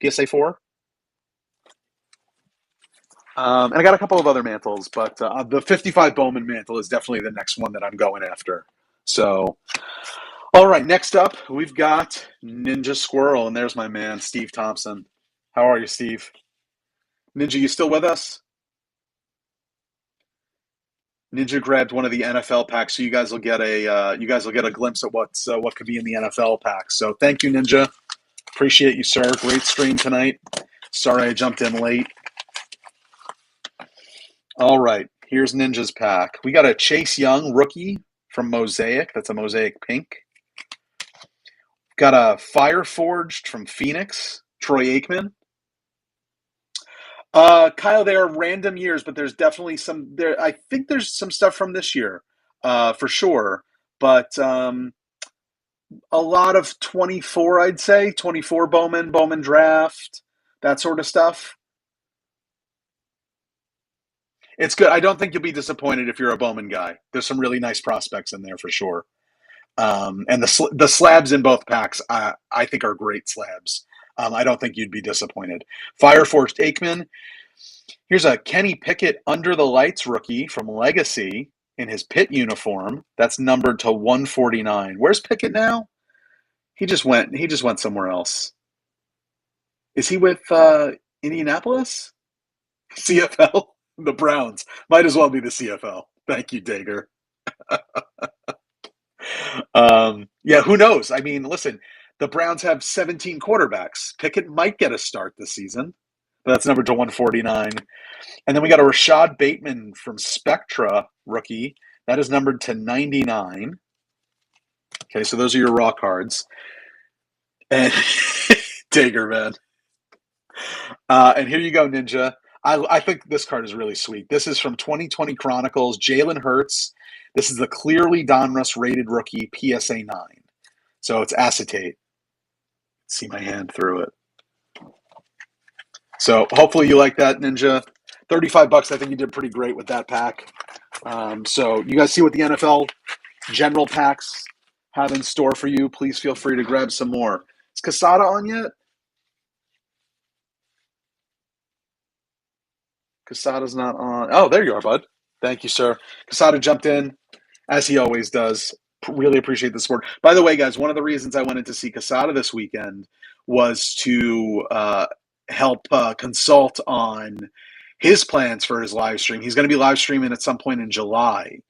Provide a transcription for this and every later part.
PSA 4. And I got a couple of other mantles, but the 55 Bowman mantle is definitely the next one that I'm going after. So, all right, next up, we've got Ninja Squirrel, and there's my man, Steve Thompson. How are you, Steve? Ninja, you still with us? Ninja grabbed one of the NFL packs, so you guys will get a glimpse at what could be in the NFL pack. So thank you, Ninja. Appreciate you, sir. Great stream tonight. Sorry I jumped in late. All right, here's Ninja's pack. We got a Chase Young rookie from Mosaic. That's a Mosaic pink. Got a Fire Forged from Phoenix, Troy Aikman. Kyle, they are random years, but there's definitely some there. I think there's some stuff from this year, for sure. But a lot of 24, I'd say 24 Bowman draft, that sort of stuff. It's good. I don't think you'll be disappointed if you're a Bowman guy. There's some really nice prospects in there for sure. And the slabs in both packs, I think, are great slabs. I don't think you'd be disappointed. Fireforged Aikman. Here's a Kenny Pickett under the lights rookie from Legacy in his pit uniform. That's numbered to 149. Where's Pickett now? He just went. He just went somewhere else. Is he with Indianapolis? CFL? The Browns. Might as well be the CFL. Thank you, Dager. Yeah, who knows? I mean, listen, the Browns have 17 quarterbacks. Pickett might get a start this season, but that's numbered to 149. And then we got a Rashad Bateman from Spectra rookie. That is numbered to 99. Okay, so those are your raw cards. And Dager, man. And here you go, Ninja. I think this card is really sweet. This is from 2020 Chronicles, Jalen Hurts. This is the clearly Donruss rated rookie PSA 9. So it's acetate. See my hand through it. So hopefully you like that, Ninja. 35 bucks. I think you did pretty great with that pack. So you guys see what the NFL general packs have in store for you. Please feel free to grab some more. Is Casada on yet? Casada's not on. Oh, there you are, bud. Thank you, sir. Casada jumped in, as he always does. Really appreciate the support. By the way, guys, one of the reasons I wanted to see Casada this weekend was to help consult on his plans for his live stream. He's going to be live streaming at some point in July,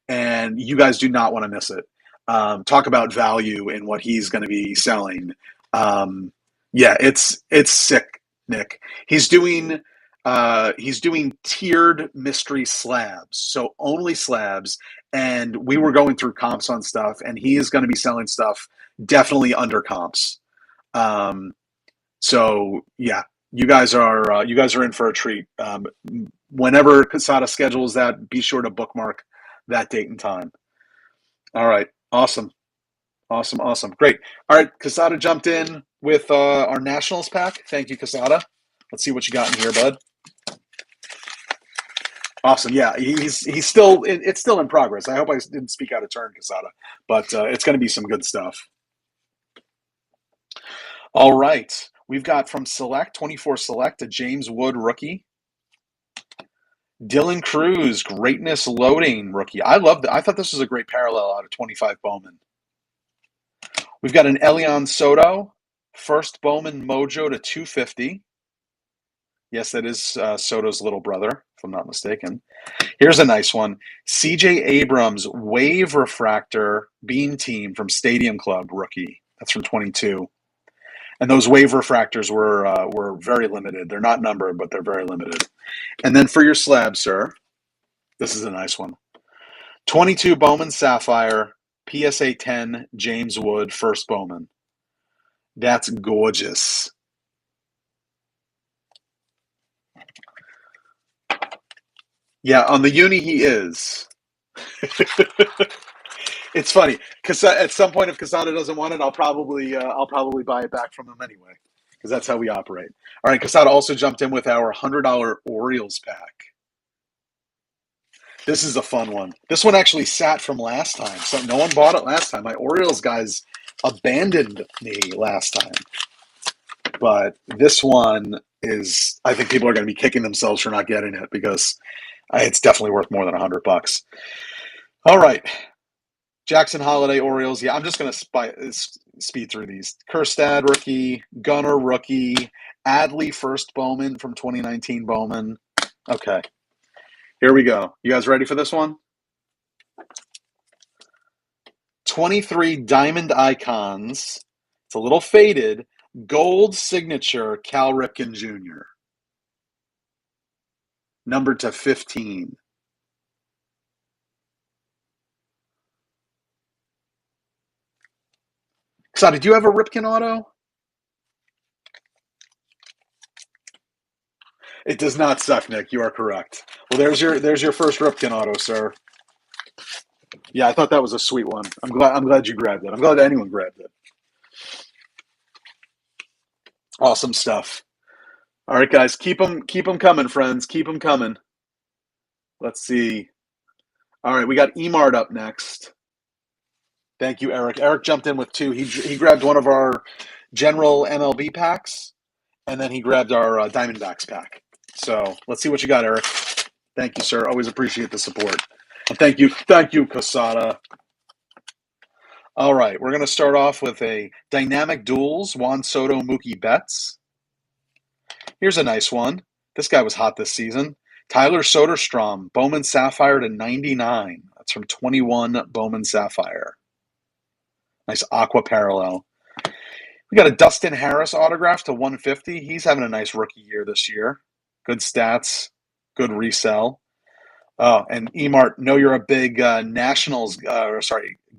and you guys do not want to miss it. Talk about value in what he's going to be selling. Yeah, it's sick, Nick. He's doing tiered mystery slabs, so only slabs. And we were going through comps on stuff, and he is going to be selling stuff definitely under comps. Um, so yeah, you guys are in for a treat. Whenever Casada schedules that, be sure to bookmark that date and time. All right, awesome, awesome, awesome, great. All right, Casada jumped in with our Nationals pack. Thank you, Casada. Let's see what you got in here, bud. Awesome. Yeah, he's still it's still in progress. I hope I didn't speak out of turn, Casada, but it's going to be some good stuff. All right, we've got from Select 24 Select a James Wood rookie, Dylan Cruz Greatness Loading rookie. I love that. I thought this was a great parallel out of 25 Bowman. We've got an Elian Soto first Bowman Mojo to 250. Yes, that is Soto's little brother, if I'm not mistaken. Here's a nice one. CJ Abrams, Wave Refractor Beam Team from Stadium Club rookie. That's from 22. And those Wave Refractors were very limited. They're not numbered, but they're very limited. And then for your slab, sir, this is a nice one. 22 Bowman Sapphire, PSA 10, James Wood, first Bowman. That's gorgeous. Yeah, on the uni he is. It's funny because at some point, if Casada doesn't want it, I'll probably buy it back from him anyway, because that's how we operate. All right, Casada also jumped in with our $100 Orioles pack. This is a fun one. This one actually sat from last time, so no one bought it last time. My Orioles guys abandoned me last time. but this one is, I think people are going to be kicking themselves for not getting it because it's definitely worth more than $100. All right. Jackson Holiday Orioles. Yeah, I'm just going to speed through these. Kerstad rookie, Gunnar rookie, Adley first Bowman from 2019 Bowman. Okay, here we go. You guys ready for this one? 23 Diamond Icons. It's a little faded. Gold signature Cal Ripken Jr. Numbered to 15. So, did you have a Ripken auto? It does not suck, Nick. You are correct. Well, there's your first Ripken auto, sir. Yeah, I thought that was a sweet one. I'm glad you grabbed it. I'm glad anyone grabbed it. Awesome stuff. All right, guys, keep them coming, friends. Keep them coming. Let's see. All right, we got Emart up next. Thank you, Eric. Eric jumped in with two. He grabbed one of our general MLB packs, and then he grabbed our Diamondbacks pack. So let's see what you got, Eric. Thank you, sir. Always appreciate the support. And thank you, Casada. All right, we're going to start off with a Dynamic Duels, Juan Soto, Mookie Betts. Here's a nice one. This guy was hot this season. Tyler Soderstrom, Bowman Sapphire to 99. That's from 21 Bowman Sapphire. Nice aqua parallel. We got a Dustin Harris autograph to 150. He's having a nice rookie year this year. Good stats, good resell. Oh, and Emart, know you're a big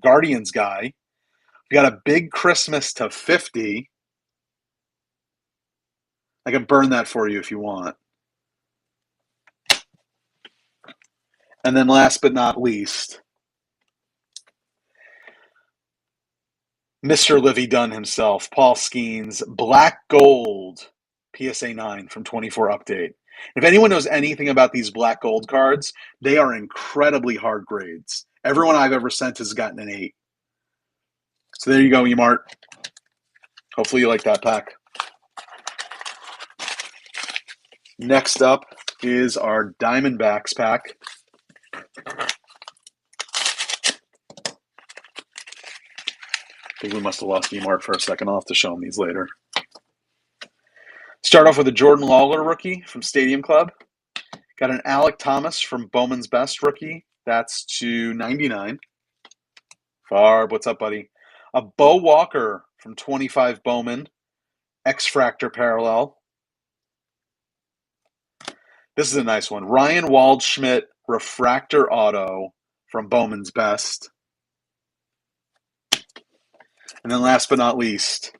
Guardians guy. We got a big Christmas to 50. I can burn that for you if you want. And then last but not least, Mr. Livy Dunn himself, Paul Skeens, Black Gold PSA 9 from 24 Update. If anyone knows anything about these Black Gold cards, they are incredibly hard grades. Everyone I've ever sent has gotten an 8. So there you go, Emart. Hopefully you like that pack. Next up is our Diamondbacks pack. I think we must have lost Emart for a second. I'll have to show him these later. Start off with a Jordan Lawler rookie from Stadium Club. Got an Alec Thomas from Bowman's Best rookie. That's to 99. Farb, what's up, buddy? A Bo Walker from 25 Bowman. X-Fractor parallel. This is a nice one. Ryan Waldschmidt Refractor Auto from Bowman's Best. And then last but not least,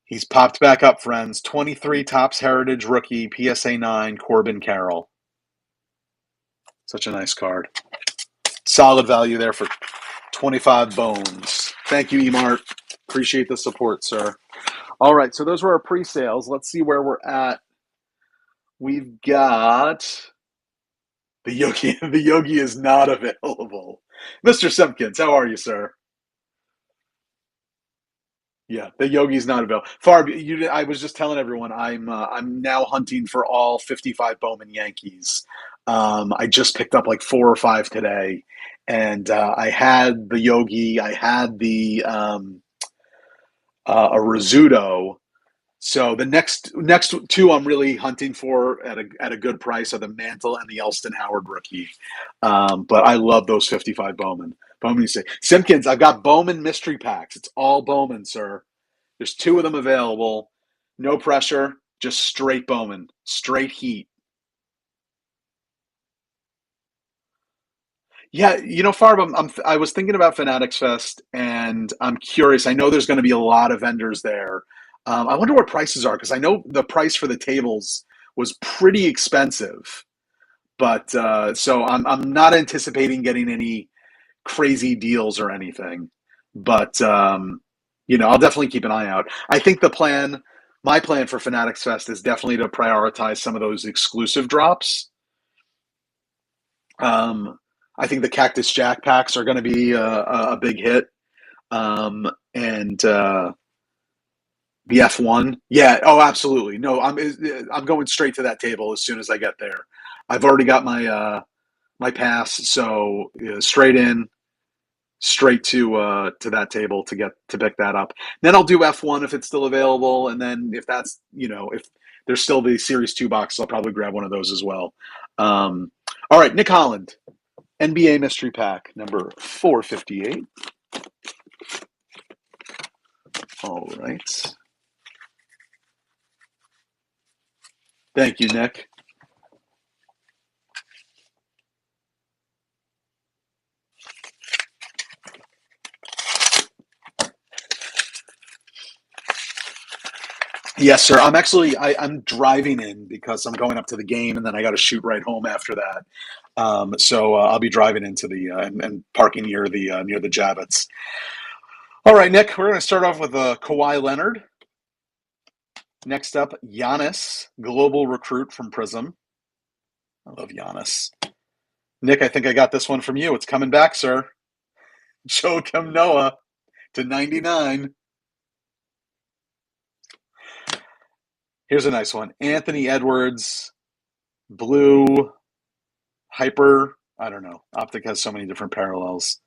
he's popped back up, friends. 23 Topps Heritage rookie, PSA 9, Corbin Carroll. Such a nice card. Solid value there for 25 bones. Thank you, Emart. Appreciate the support, sir. All right, so those were our pre-sales. Let's see where we're at. We've got the Yogi. The Yogi is not available. Mr. Simpkins, how are you, sir? Yeah, the Yogi's not available. Farb, I was just telling everyone I'm now hunting for all 55 Bowman Yankees. I just picked up like 4 or 5 today, and I had the Yogi, I had the a Rizzuto. So the next 2 I'm really hunting for at a good price are the Mantle and the Elston Howard rookie. But I love those 55 Bowman. Bowman, you say Simpkins, I've got Bowman mystery packs. It's all Bowman, sir. There's 2 of them available. No pressure, just straight Bowman, straight heat. Yeah, Farb, I was thinking about Fanatics Fest, and I'm curious. I know there's going to be a lot of vendors there. I wonder what prices are because I know the price for the tables was pretty expensive. But so I'm not anticipating getting any crazy deals or anything. But I'll definitely keep an eye out. I think my plan for Fanatics Fest is definitely to prioritize some of those exclusive drops. I think the Cactus Jack packs are going to be a big hit. And The F1? Yeah. Oh, absolutely. No, I'm going straight to that table as soon as I get there. I've already got my pass, so straight in, straight to that table to pick that up. Then I'll do F1 if it's still available, and then if that's if there's still the Series 2 boxes, I'll probably grab one of those as well. All right, Nick Holland, NBA Mystery Pack number 458. All right. Thank you, Nick. Yes, sir. I'm driving in because I'm going up to the game, and then I got to shoot right home after that. So I'll be driving into the and parking near the Javits. All right, Nick. We're going to start off with Kawhi Leonard. Next up, Giannis, global recruit from Prism. I love Giannis. Nick, I think I got this one from you. It's coming back, sir. Joakim Noah to 99. Here's a nice one. Anthony Edwards, blue, hyper. I don't know. Optic has so many different parallels,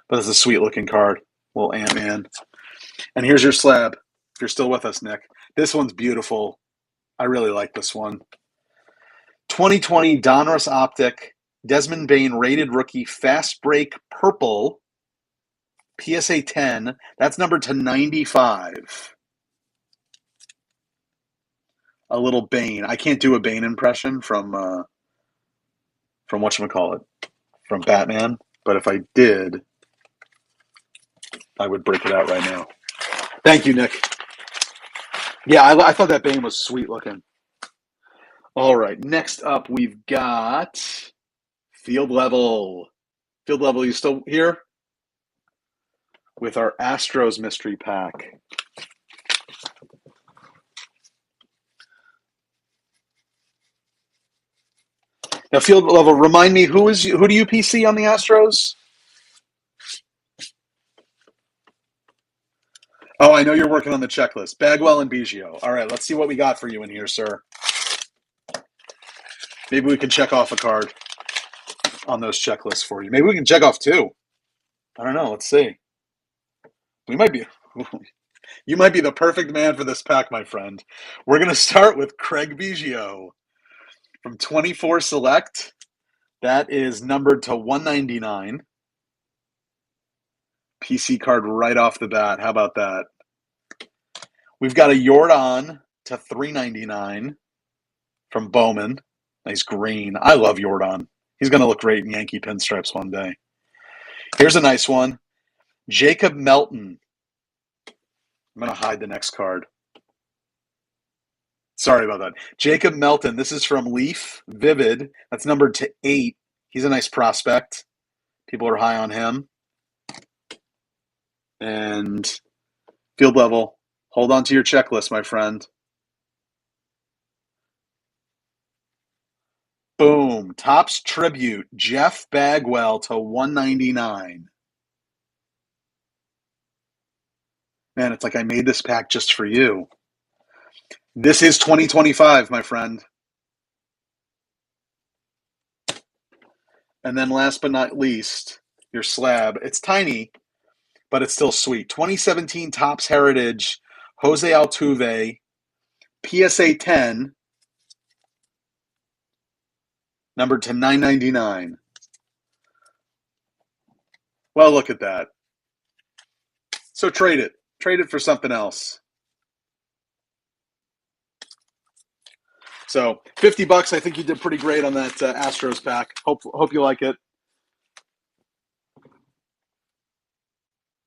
but it's a sweet looking card. Little Ant-Man. And here's your slab. If you're still with us, Nick. This one's beautiful. I really like this one. 2020 Donruss Optic, Desmond Bain rated rookie, fast break purple, PSA 10. That's numbered to 95. A little Bane. I can't do a Bane impression from whatchamacallit, from Batman. But if I did, I would break it out right now. Thank you, Nick. Yeah, I thought that Bane was sweet looking. All right, next up we've got Field Level. Field Level, you still here? With our Astros mystery pack. Now, Field Level, remind me who do you PC on the Astros? Oh, I know you're working on the checklist. Bagwell and Biggio. All right, let's see what we got for you in here, sir. Maybe we can check off a card on those checklists for you. Maybe we can check off two. I don't know. Let's see. We might be. You might be the perfect man for this pack, my friend. We're going to start with Craig Biggio from 24 Select. That is numbered to 199. PC card right off the bat. How about that? We've got a Jordan to 399 from Bowman. Nice green. I love Jordan. He's going to look great in Yankee pinstripes one day. Here's a nice one. Jacob Melton. I'm going to hide the next card. Sorry about that. Jacob Melton. This is from Leaf Vivid. That's numbered to 8. He's a nice prospect. People are high on him. And Field Level. Hold on to your checklist, my friend. Boom. Topps Tribute. Jeff Bagwell to 199. Man, it's like I made this pack just for you. This is 2025, my friend. And then last but not least, your slab. It's tiny, but it's still sweet. 2017 Topps Heritage, Jose Altuve, PSA 10, numbered to 999. Well, look at that. So trade it. Trade it for something else. So $50. I think you did pretty great on that Astros pack. Hope you like it.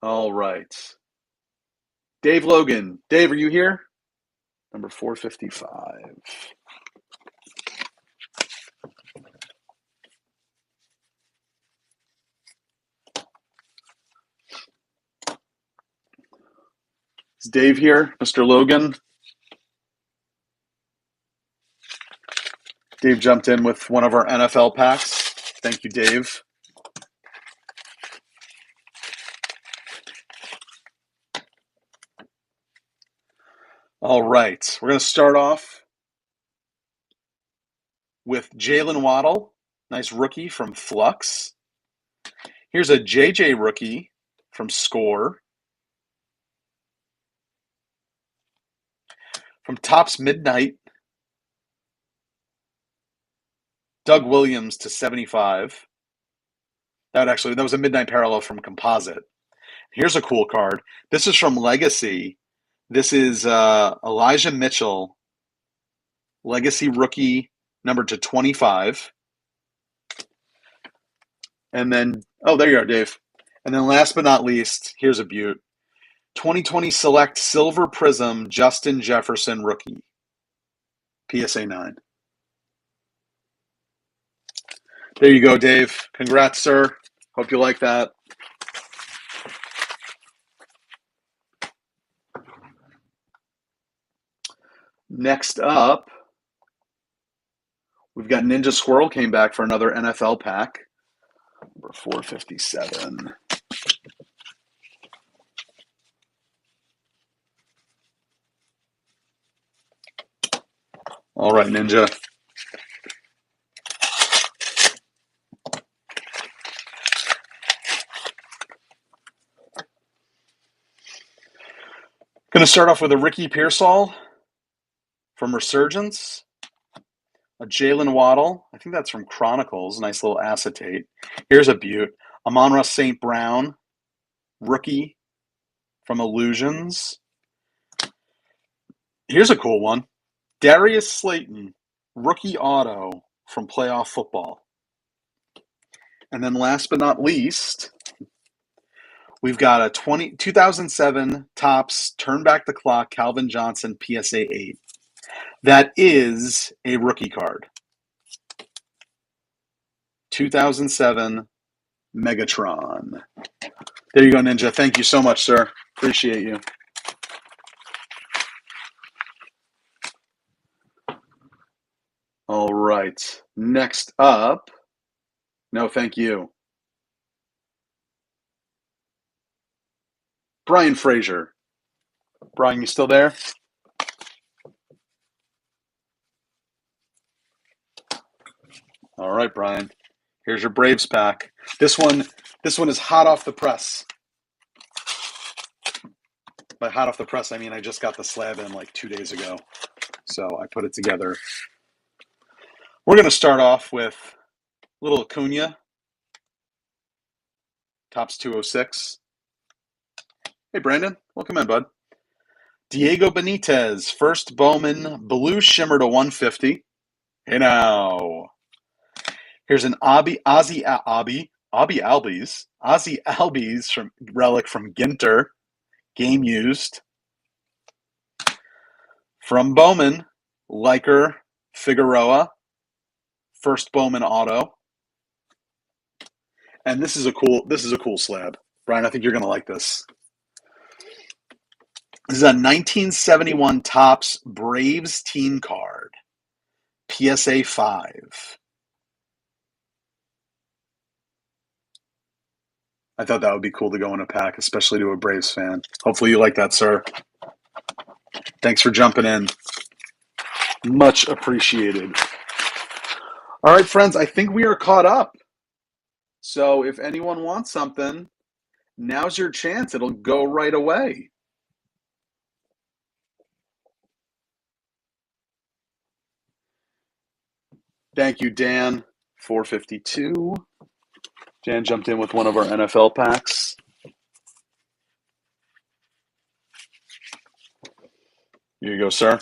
All right. Dave Logan. Dave, are you here? Number 455. Is Dave here? Mr. Logan? Dave jumped in with one of our NFL packs. Thank you, Dave. All right. We're going to start off with Jalen Waddle. Nice rookie from Flux. Here's a JJ rookie from Score. From Topps Midnight, Doug Williams to 75. That was a Midnight Parallel from Composite. Here's a cool card. This is from Legacy. This is Elijah Mitchell, Legacy rookie, numbered to 25. And then, oh, there you are, Dave. And then last but not least, here's a beaut. 2020 Select Silver Prism Justin Jefferson rookie, PSA 9. There you go, Dave. Congrats, sir. Hope you like that. Next up, we've got Ninja Squirrel came back for another NFL pack. Number 457. All right, Ninja. Going to start off with a Ricky Pearsall from Resurgence. A Jalen Waddle. I think that's from Chronicles. Nice little acetate. Here's a beaut. Amon-Ra St. Brown, rookie from Illusions. Here's a cool one. Darius Slayton, rookie auto from Playoff Football. And then last but not least, we've got a 2007 Topps Turn Back the Clock Calvin Johnson PSA 8. That is a rookie card. 2007 Megatron. There you go, Ninja. Thank you so much, sir. Appreciate you. All right. Next up. No, thank you. Brian Frazier. Brian, you still there? All right, Brian. Here's your Braves pack. This one is hot off the press. By hot off the press, I mean I just got the slab in like 2 days ago. So I put it together. We're going to start off with little Acuna. Topps 206. Hey, Brandon. Welcome in, bud. Diego Benitez, first Bowman, blue shimmer to 150. Hey, now. Here's an Ozzy Albies from relic from Ginter, game used. From Bowman, Liker Figueroa, first Bowman auto. And this is a cool slab. Brian, I think you're going to like this. This is a 1971 Topps Braves team card, PSA 5. I thought that would be cool to go in a pack, especially to a Braves fan. Hopefully you like that, sir. Thanks for jumping in. Much appreciated. All right, friends, I think we are caught up. So if anyone wants something, now's your chance. It'll go right away. Thank you, Dan. 452. Dan jumped in with one of our NFL packs. Here you go, sir.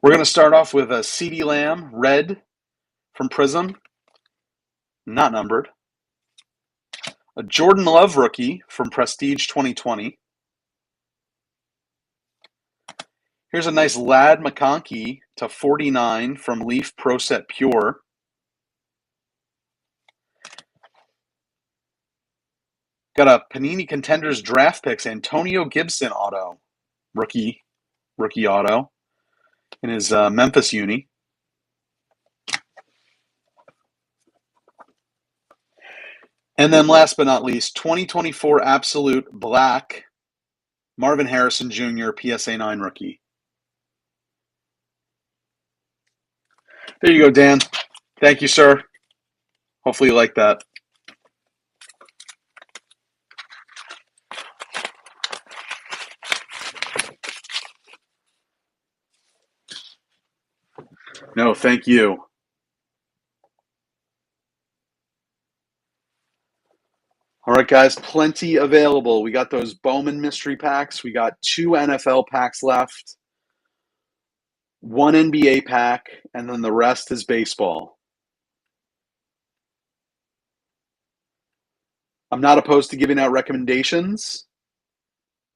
We're going to start off with a CeeDee Lamb, red from Prism, not numbered. A Jordan Love rookie from Prestige 2020. Here's a nice Ladd McConkey to 49 from Leaf Pro Set Pure. Got a Panini Contenders draft picks Antonio Gibson auto, rookie auto in his Memphis uni. And then last but not least, 2024 Absolute Black, Marvin Harrison Jr., PSA 9 rookie. There you go, Dan. Thank you, sir. Hopefully you like that. No, thank you. All right, guys, plenty available. We got those Bowman mystery packs. We got 2 NFL packs left, 1 NBA pack, and then the rest is baseball. I'm not opposed to giving out recommendations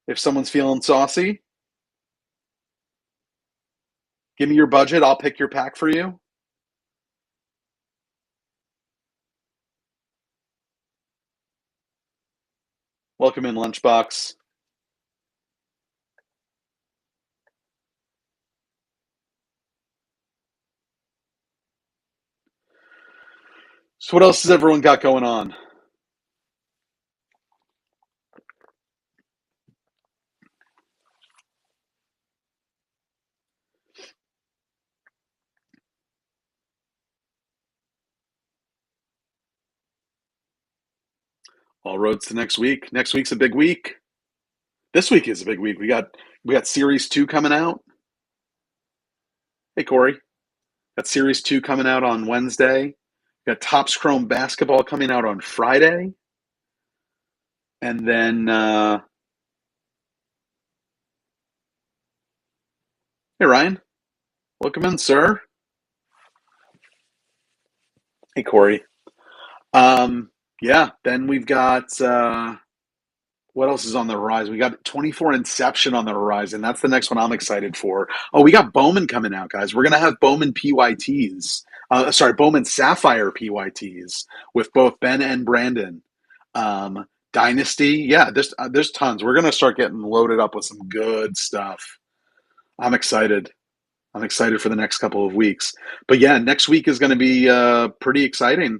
if someone's feeling saucy. Give me your budget. I'll pick your pack for you. Welcome in, Lunchbox. So what else has everyone got going on? All roads to next week. Next week's a big week. This week is a big week. We got Series 2 coming out. Hey, Corey. Got Series 2 coming out on Wednesday. We got Topps Chrome Basketball coming out on Friday. And then, hey, Ryan. Welcome in, sir. Hey, Corey. Yeah, then we've got, what else is on the horizon? We got 24 Inception on the horizon. That's the next one I'm excited for. Oh, we got Bowman coming out, guys. We're going to have Bowman PYTs. Bowman Sapphire PYTs with both Ben and Brandon. Dynasty, yeah, there's tons. We're going to start getting loaded up with some good stuff. I'm excited. I'm excited for the next couple of weeks. But yeah, next week is going to be pretty exciting.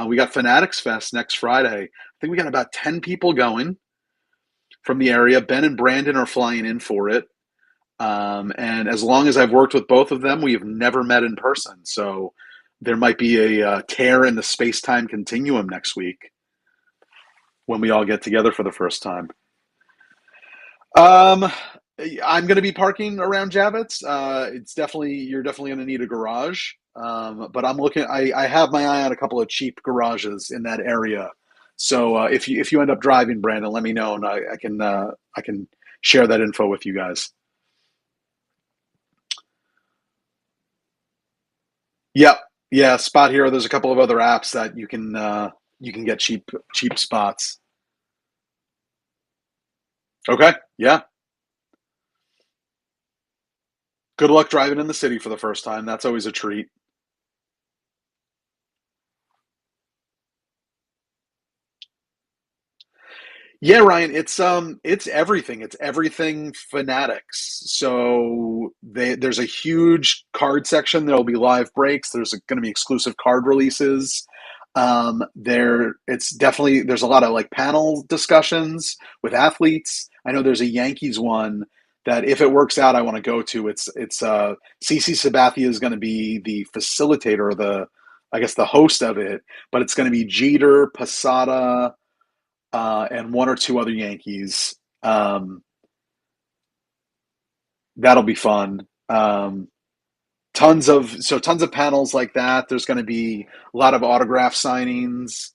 We got Fanatics Fest next Friday. I think we got about 10 people going from the area. Ben and Brandon are flying in for it. And as long as I've worked with both of them, we have never met in person. So there might be a tear in the space-time continuum next week when we all get together for the first time. I'm going to be parking around Javits. You're definitely going to need a garage. But I'm looking. I have my eye on a couple of cheap garages in that area. So if you end up driving, Brandon, let me know, and I can share that info with you guys. Yep, yeah. Spot Hero. There's a couple of other apps that you can get cheap spots. Okay. Yeah. Good luck driving in the city for the first time. That's always a treat. Yeah, Ryan, it's everything. It's everything Fanatics. So there's a huge card section. There'll be live breaks. There's going to be exclusive card releases. There's a lot of like panel discussions with athletes. I know there's a Yankees one that if it works out, I want to go to. It's CC Sabathia is going to be the facilitator, or the I guess the host of it, but it's going to be Jeter, Posada, and one or two other Yankees. That'll be fun. Tons of panels like that. There's going to be a lot of autograph signings.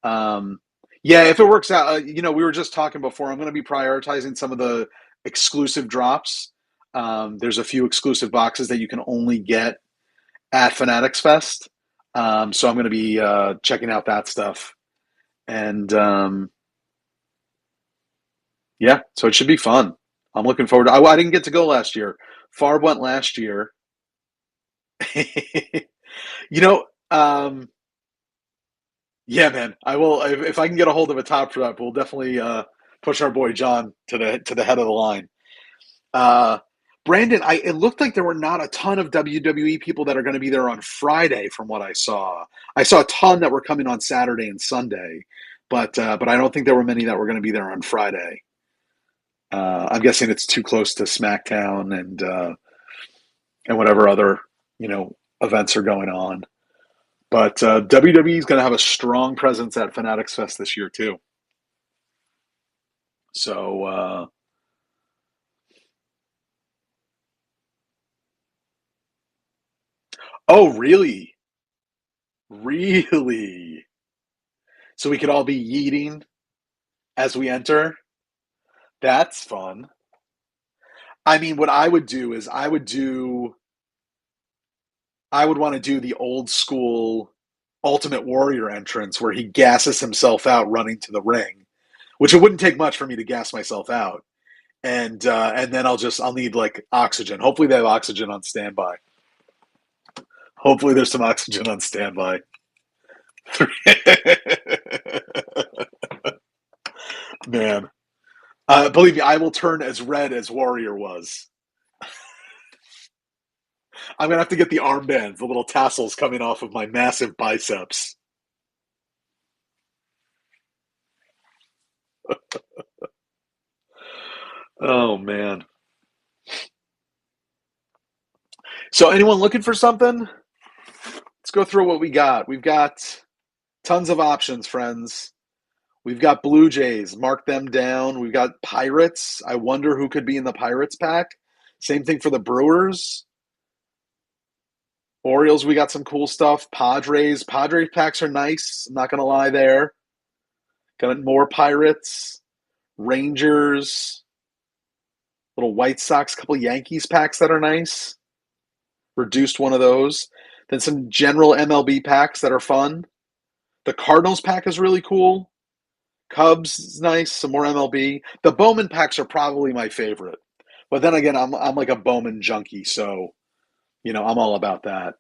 Um, yeah, if it works out, we were just talking before. I'm going to be prioritizing some of the exclusive drops. There's a few exclusive boxes that you can only get at Fanatics Fest. So I'm going to be checking out that stuff. And yeah, so it should be fun. I'm looking forward to. I didn't get to go last year. Farb went last year. you know, um, yeah, man. I will if I can get a hold of a top rep. We'll definitely push our boy John to the head of the line. Uh, Brandon, it looked like there were not a ton of WWE people that are going to be there on Friday, from what I saw. I saw a ton that were coming on Saturday and Sunday, but I don't think there were many that were going to be there on Friday. I'm guessing it's too close to SmackDown and whatever other events are going on. But WWE is going to have a strong presence at Fanatics Fest this year too. So, oh, really? Really? So we could all be yeeting as we enter? That's fun. I mean, what I would do is I would want to do the old school Ultimate Warrior entrance where he gasses himself out running to the ring, which it wouldn't take much for me to gas myself out. And then I'll need like oxygen. Hopefully they have oxygen on standby. Hopefully there's some oxygen on standby. Man, believe me, I will turn as red as Warrior was. I'm gonna have to get the armbands, the little tassels coming off of my massive biceps. Oh man. So anyone looking for something? Let's go through what we got. We've got tons of options, friends. We've got Blue Jays, mark them down. We've got Pirates. I wonder who could be in the Pirates pack. Same thing for the Brewers. Orioles, we got some cool stuff. Padres. Padres packs are nice. I'm not going to lie there. Got more Pirates. Rangers. Little White Sox. Couple Yankees packs that are nice. Reduced one of those. Then some general MLB packs that are fun. The Cardinals pack is really cool. Cubs is nice. Some more MLB. The Bowman packs are probably my favorite. But then again, I'm like a Bowman junkie, so I'm all about that.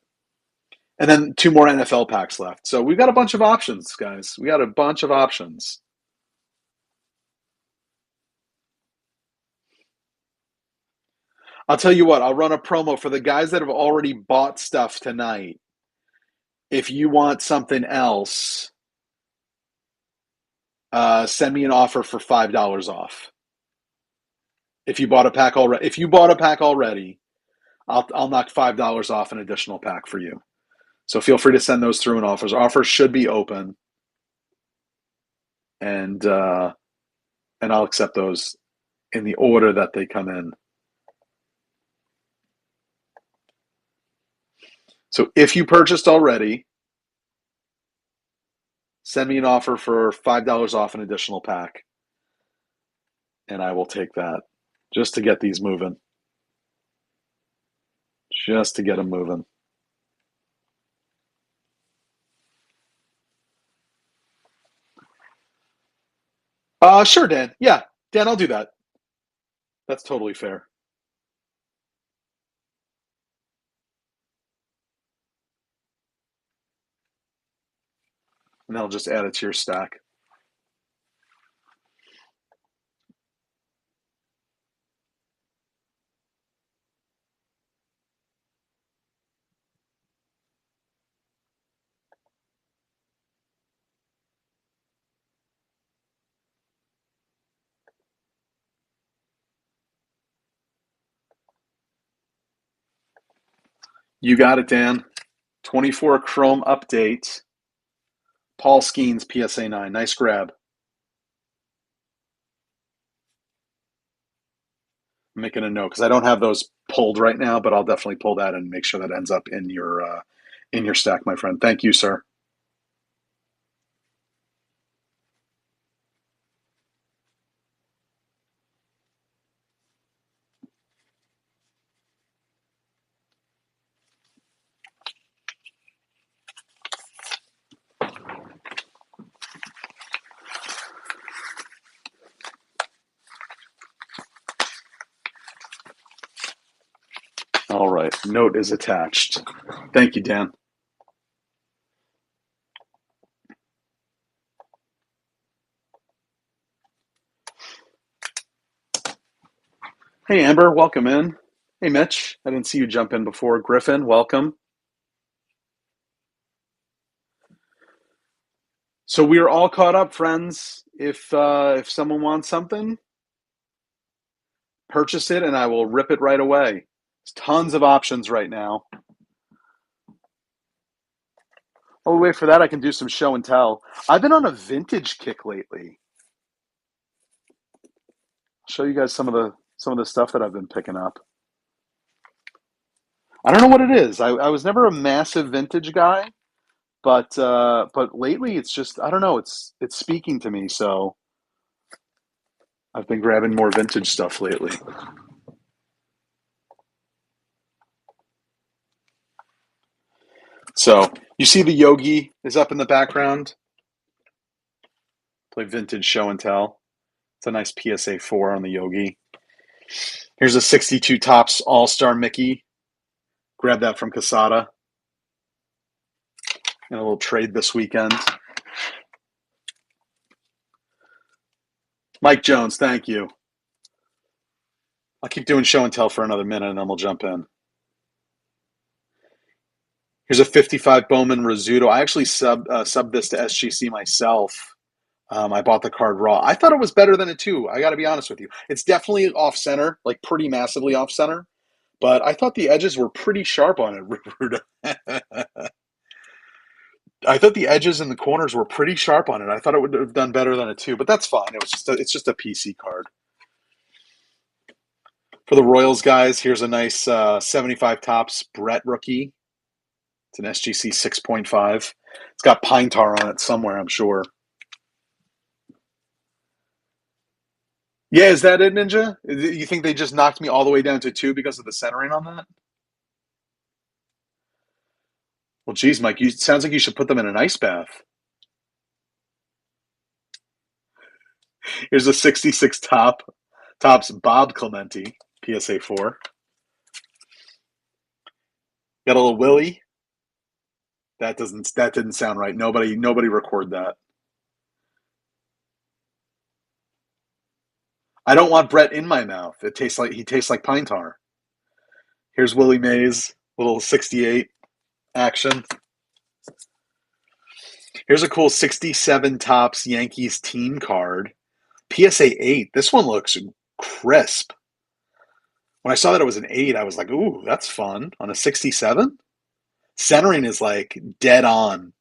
And then two more NFL packs left. So we've got a bunch of options, guys. We got a bunch of options. I'll tell you what, I'll run a promo for the guys that have already bought stuff tonight. If you want something else, send me an offer for $5 off. If you bought a pack already, I'll knock $5 off an additional pack for you. So feel free to send those through in offers. Offers should be open, and I'll accept those in the order that they come in. So if you purchased already, send me an offer for $5 off an additional pack, and I will take that just to get these moving. Just to get them moving. Sure, Dan. Yeah, Dan, I'll do that. That's totally fair. And then I'll just add it to your stack. You got it, Dan. 24 Chrome update. Paul Skeens, PSA 9. Nice grab. I'm making a note because I don't have those pulled right now, but I'll definitely pull that and make sure that ends up in your stack, my friend. Thank you, sir. All right. Note is attached. Thank you, Dan. Hey, Amber, welcome in. Hey, Mitch. I didn't see you jump in before. Griffin, welcome. So we are all caught up, friends. If someone wants something, purchase it and I will rip it right away. There's tons of options right now. Oh, wait for that. I can do some show and tell. I've been on a vintage kick lately. I'll show you guys some of the stuff that I've been picking up. I don't know what it is. I was never a massive vintage guy, but lately it's just I don't know. It's speaking to me, so I've been grabbing more vintage stuff lately. So you see the Yogi is up in the background. Play vintage show and tell. It's a nice PSA 4 on the Yogi. Here's a 62 Topps All-Star Mickey. Grab that from Casada. And a little trade this weekend. Mike Jones, thank you. I'll keep doing show and tell for another minute and then we'll jump in. Here's a 55 Bowman Rizzuto. I actually subbed this to SGC myself. I bought the card raw. I thought it was better than a 2. I got to be honest with you. It's definitely off center, like pretty massively off center. But I thought the edges were pretty sharp on it. I thought the edges and the corners were pretty sharp on it. I thought it would have done better than a 2, but that's fine. It's just a PC card. For the Royals guys, here's a nice 75 Topps Brett rookie. It's an SGC 6.5. It's got pine tar on it somewhere, I'm sure. Yeah, is that it, Ninja? You think they just knocked me all the way down to 2 because of the centering on that? Well, geez, Mike, sounds like you should put them in an ice bath. Here's a 66 Topps Bob Clemente, PSA 4. Got a little Willie. That didn't sound right. Nobody record that. I don't want Brett in my mouth. He tastes like pine tar. Here's Willie Mays, little 68 action. Here's a cool 67 Topps Yankees team card. PSA 8. This one looks crisp. When I saw that it was an 8, I was like, ooh, that's fun. On a 67? Centering is like dead on.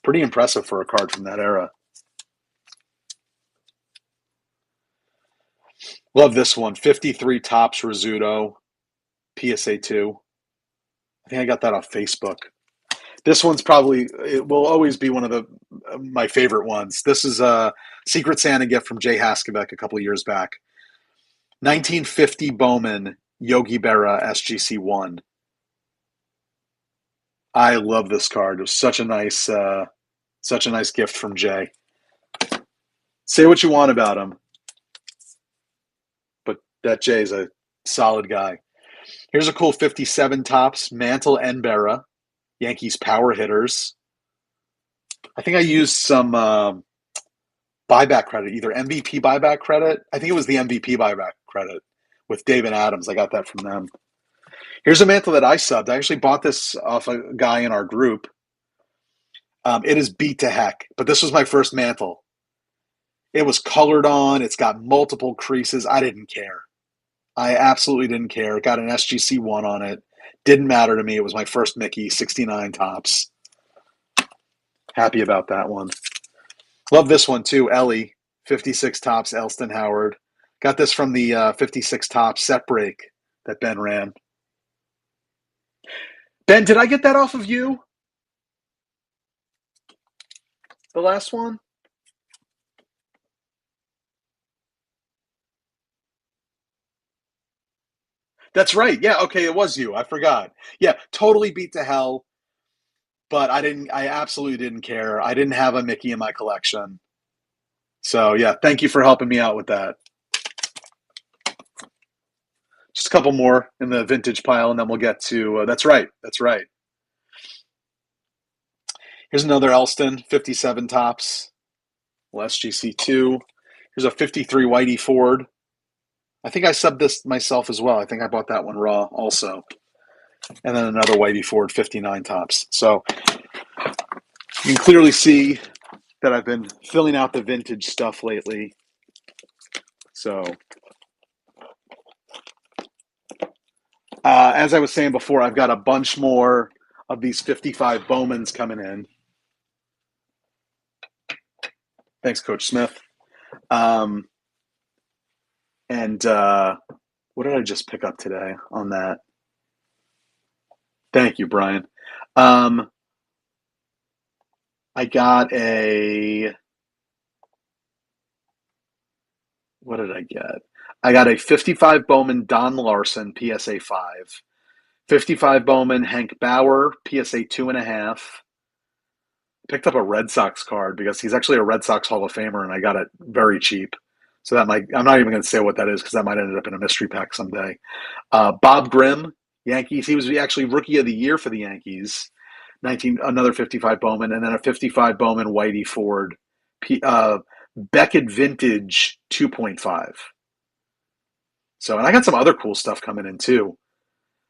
Pretty impressive for a card from that era. Love this one. 53 Topps Rizzuto, PSA 2. I think I got that off Facebook. This one's it will always be one of my favorite ones. This is a Secret Santa gift from Jay Haskevec a couple of years back. 1950 Bowman Yogi Berra SGC 1. I love this card. It was such a nice gift from Jay. Say what you want about him, but that Jay's a solid guy. Here's a cool 57 Topps Mantle and Berra Yankees power hitters. I think I used some buyback credit, either MVP buyback credit. I think it was the MVP buyback credit with David Adams. I got that from them. Here's a mantle that I subbed. I actually bought this off a guy in our group. It is beat to heck, but this was my first mantle. It was colored on. It's got multiple creases. I didn't care. I absolutely didn't care. It got an SGC 1 on it. Didn't matter to me. It was my first Mickey, 69 Topps. Happy about that one. Love this one too. Ellie, 56 Topps Elston Howard. Got this from the 56 Topps set break that Ben ran. Ben, did I get that off of you? The last one? That's right. Yeah, okay, it was you. I forgot. Yeah, totally beat to hell, but I absolutely didn't care. I didn't have a Mickey in my collection. So, yeah, thank you for helping me out with that. Just a couple more in the vintage pile, and then we'll get to that's right. That's right. Here's another Elston, 57 Topps, SGC 2. Here's a 53 Whitey Ford. I think I subbed this myself as well. I think I bought that one raw also. And then another Whitey Ford, 59 Topps. So you can clearly see that I've been filling out the vintage stuff lately. So, as I was saying before, I've got a bunch more of these 55 Bowmans coming in. Thanks, Coach Smith. And what did I just pick up today on that? Thank you, Brian. I got what did I get? I got a 55 Bowman Don Larson PSA 5, 55 Bowman Hank Bauer PSA 2.5. Picked up a Red Sox card because he's actually a Red Sox Hall of Famer, and I got it very cheap. So that might, I'm not even going to say what that is because that might end up in a mystery pack someday. Bob Grimm, Yankees. He was actually Rookie of the Year for the Yankees. Another 55 Bowman, and then a 55 Bowman Whitey Ford Beckett Vintage 2.5. So, and I got some other cool stuff coming in too.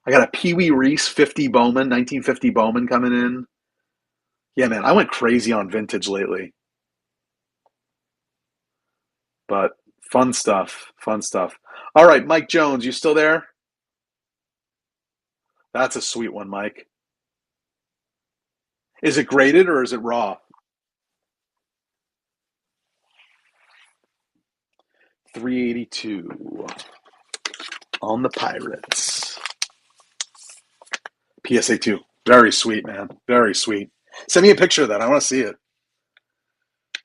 I got a Pee Wee Reese 50 Bowman, 1950 Bowman coming in. Yeah, man, I went crazy on vintage lately. But fun stuff, fun stuff. All right, Mike Jones, you still there? That's a sweet one, Mike. Is it graded or is it raw? 382 on the Pirates. PSA 2. Very sweet, man. Very sweet. Send me a picture of that. I want to see it.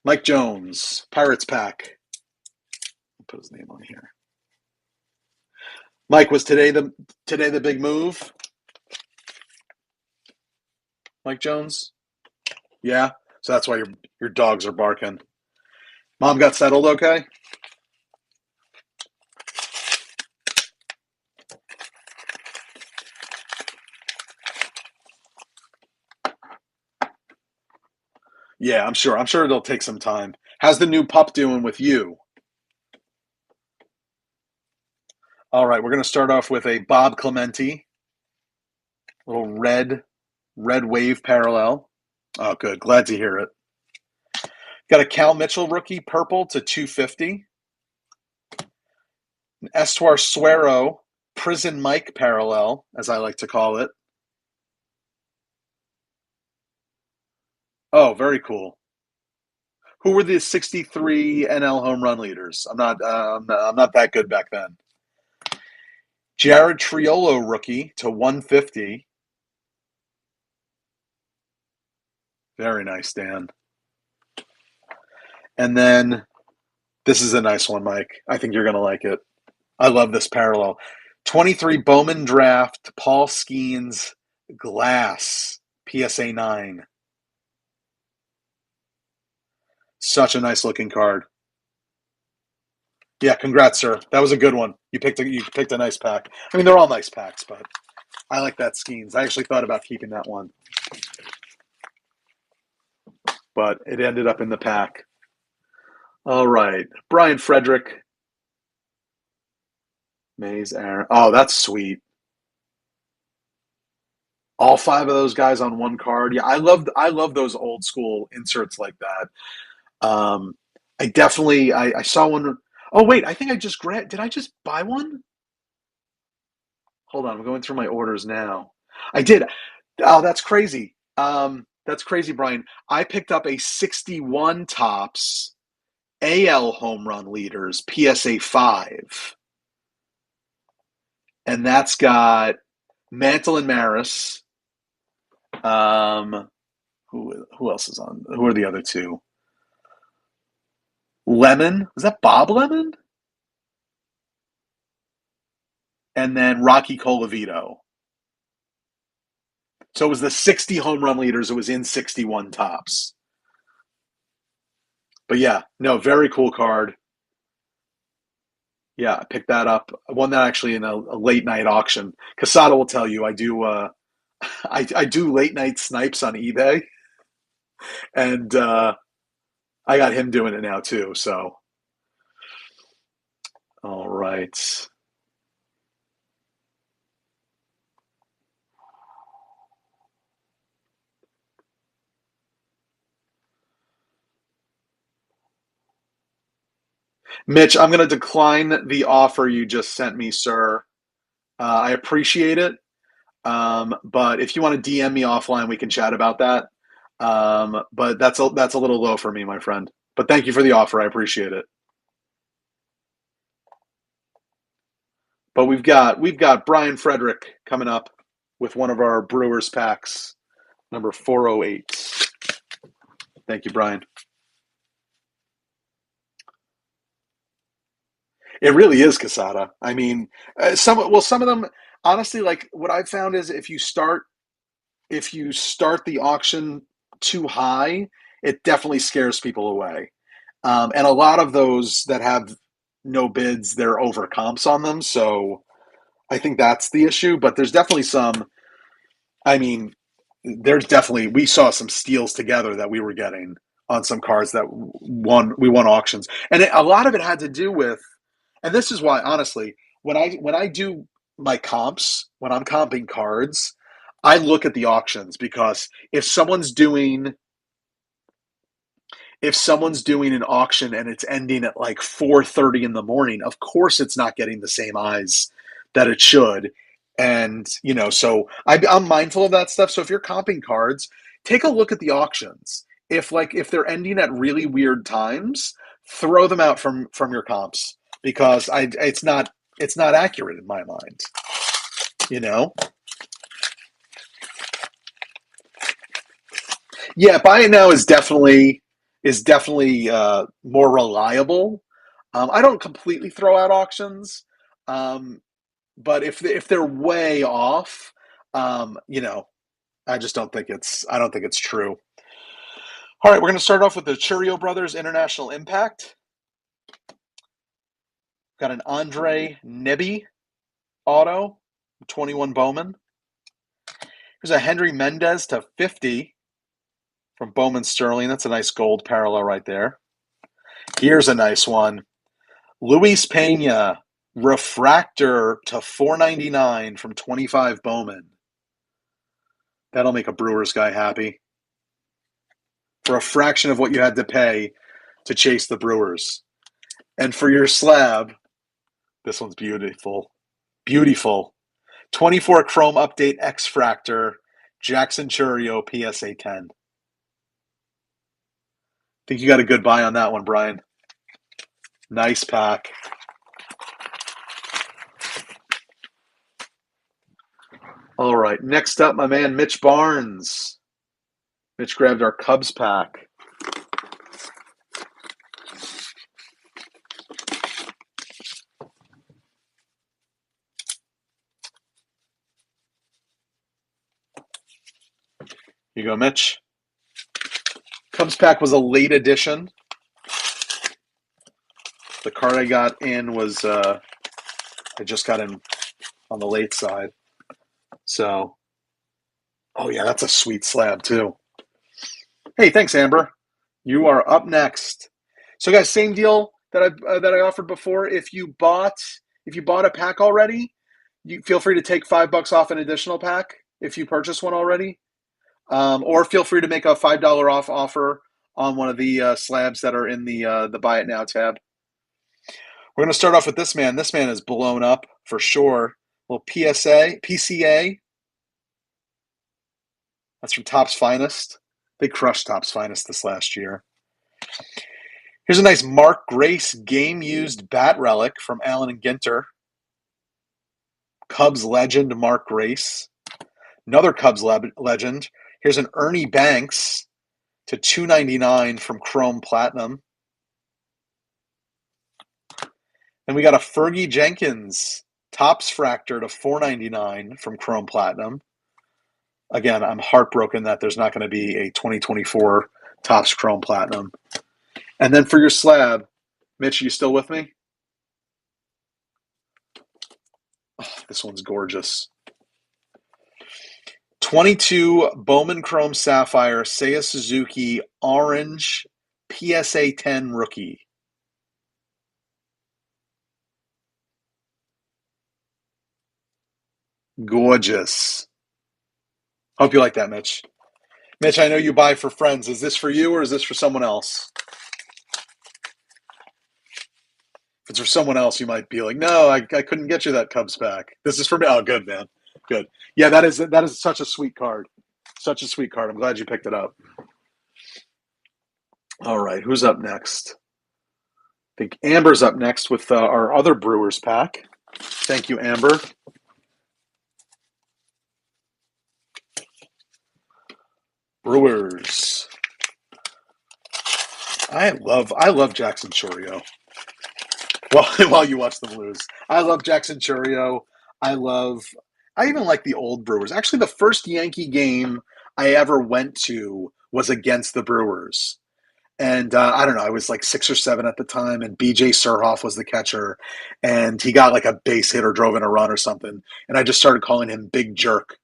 Mike Jones, Pirates pack. I'll put his name on here. Mike, was today the big move? Mike Jones? Yeah. So that's why your dogs are barking. Mom got settled okay? Yeah, I'm sure. I'm sure it'll take some time. How's the new pup doing with you? All right, we're going to start off with a Bob Clemente, little red wave parallel. Oh, good. Glad to hear it. Got a Cal Mitchell rookie purple to 250. An Estuar Suero Prison Mike parallel, as I like to call it. Oh, very cool. Who were the 63 NL home run leaders? I'm not that good back then. Jared Triolo rookie to 150. Very nice, Dan. And then this is a nice one, Mike. I think you're going to like it. I love this parallel. 23 Bowman Draft, Paul Skeens, Glass, PSA 9. Such a nice looking card. Yeah, congrats, sir. That was a good one. You picked a nice pack. I mean, they're all nice packs, but I like that Skeens. I actually thought about keeping that one, but it ended up in the pack. All right, Brian Frederick, Mays, Aaron. Oh, that's sweet. All five of those guys on one card. Yeah, I love those old school inserts like that. Um, I definitely I saw one. Oh wait, I think I just did I just buy one? Hold on, I'm going through my orders now. I did. Oh, that's crazy. That's crazy, Brian. I picked up a 61 tops AL home run leaders PSA 5. And that's got Mantle and Maris. Who else is on? Who are the other two? Lemon. Was that Bob Lemon? And then Rocky Colavito. So it was the 60 home run leaders. It was in 61 tops. But yeah, no, very cool card. Yeah, I picked that up. I won that actually in a late night auction. Casada will tell you I do. I do late night snipes on eBay, and I got him doing it now too. So, all right. Mitch, I'm going to decline the offer you just sent me, sir. I appreciate it. But if you want to DM me offline, we can chat about that. But that's a little low for me, my friend. But thank you for the offer. I appreciate it. But we've got Brian Frederick coming up with one of our Brewers packs, number 408. Thank you, Brian. It really is Casada. I mean, some of them honestly, like what I've found is if you start the auction too high, it definitely scares people away. And a lot of those that have no bids, they're over comps on them. So I think that's the issue. But there's definitely some. I mean, there's definitely we saw some steals together that we were getting on some cards that we won auctions, and a lot of it had to do with. And this is why, honestly, when I do my comps, when I'm comping cards, I look at the auctions because if someone's doing an auction and it's ending at like 4:30 in the morning, of course it's not getting the same eyes that it should. And so I'm mindful of that stuff. So if you're comping cards, take a look at the auctions. If they're ending at really weird times, throw them out from your comps because it's not accurate in my mind. You know? Yeah, buy it now is definitely more reliable. I don't completely throw out auctions, um, but if they're way off, I don't think it's true. All right, we're going to start off with the Churio Brothers International Impact. Got an Andre Nebby auto, 21 Bowman. Here's a Henry Mendez to 50 from Bowman Sterling. That's a nice gold parallel right there. Here's a nice one. Luis Pena, refractor to 499 from 25 Bowman. That'll make a Brewers guy happy. For a fraction of what you had to pay to chase the Brewers. And for your slab, this one's beautiful. Beautiful. 24 Chrome Update X Fractor, Jackson Churio PSA 10. Think you got a good buy on that one, Brian. Nice pack. All right, next up, my man Mitch Barnes. Mitch grabbed our Cubs pack. Here you go, Mitch. Cubs pack was a late edition. The card I got in was I just got in on the late side. So, oh yeah, that's a sweet slab too. Hey, thanks, Amber. You are up next. So, guys, same deal that I offered before. If you bought a pack already, you feel free to take $5 off an additional pack if you purchase one already, or feel free to make a $5 off offer on one of the slabs that are in the Buy It Now tab. We're going to start off with this man. This man is blown up for sure. A little PCA. That's from Topps Finest. They crushed Topps Finest this last year. Here's a nice Mark Grace game-used bat relic from Allen and Ginter. Cubs legend Mark Grace. Another Cubs legend. Here's an Ernie Banks to $299 from Chrome Platinum. And we got a Fergie Jenkins Topps Fractor to $499 from Chrome Platinum. Again, I'm heartbroken that there's not going to be a 2024 Topps Chrome Platinum. And then for your slab, Mitch, are you still with me? Oh, this one's gorgeous. 22 Bowman Chrome Sapphire Seiya Suzuki Orange PSA 10 rookie. Gorgeous. Hope you like that, Mitch. Mitch, I know you buy for friends. Is this for you or is this for someone else? If it's for someone else, you might be like, no, I couldn't get you that Cubs pack. This is for me. Oh, good, man. Good. Yeah, that is such a sweet card. Such a sweet card. I'm glad you picked it up. All right, who's up next? I think Amber's up next with our other Brewers pack. Thank you, Amber. Brewers. I love Jackson Chourio. Well, while you watch them lose, I love Jackson Chourio. I even like the old Brewers. Actually, the first Yankee game I ever went to was against the Brewers. And I don't know, I was like 6 or 7 at the time, and BJ Surhoff was the catcher, and he got like a base hit or drove in a run or something. And I just started calling him Big Jerk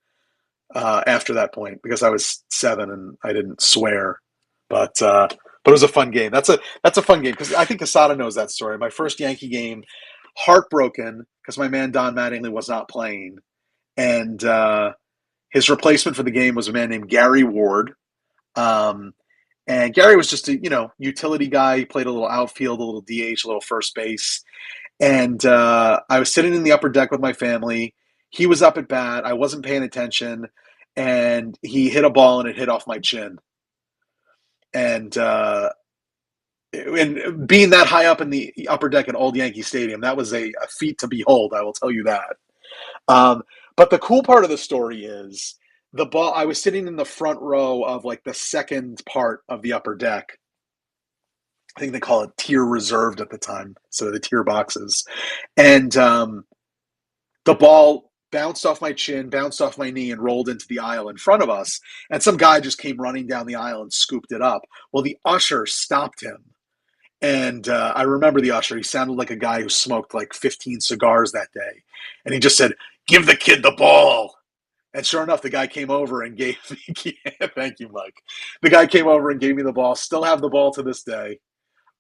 after that point because I was 7 and I didn't swear. But it was a fun game. That's a fun game because I think Casada knows that story. My first Yankee game, heartbroken because my man Don Mattingly was not playing, and his replacement for the game was a man named Gary Ward. Um, and Gary was just a utility guy. He played a little outfield, a little DH, a little first base. And I was sitting in the upper deck with my family. He was up at bat. I wasn't paying attention, and he hit a ball and it hit off my chin. And being that high up in the upper deck at Old Yankee Stadium, that was a feat to behold. I will tell you that. Um, but the cool part of the story is the ball. I was sitting in the front row of like the second part of the upper deck. I think they call it tier reserved at the time, so the tier boxes. And the ball bounced off my chin, bounced off my knee, and rolled into the aisle in front of us. And some guy just came running down the aisle and scooped it up. Well, the usher stopped him. And I remember the usher. He sounded like a guy who smoked like 15 cigars that day. And he just said, "Give the kid the ball." And sure enough, the guy came over and gave me, thank you, Mike. The guy came over and gave me the ball. Still have the ball to this day.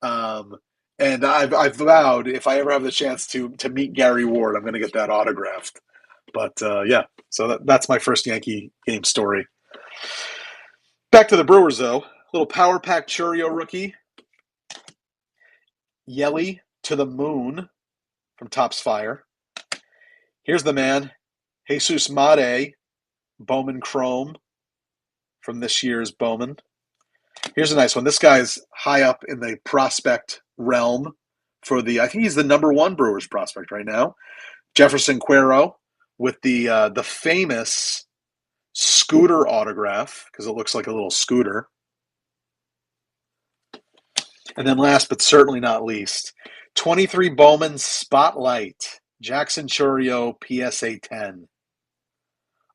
Um, and I've vowed if I ever have the chance to meet Gary Ward, I'm going to get that autographed. But yeah, so that's my first Yankee game story. Back to the Brewers, though. Little Power Pack Chourio rookie. Yelly to the moon from Topps Fire. Here's the man, Jesus Made, Bowman Chrome from this year's Bowman. Here's a nice one. This guy's high up in the prospect realm for I think he's the #1 Brewers prospect right now. Jefferson Cuero with the famous scooter autograph because it looks like a little scooter. And then last but certainly not least, 23 Bowman Spotlight, Jackson Chourio PSA 10.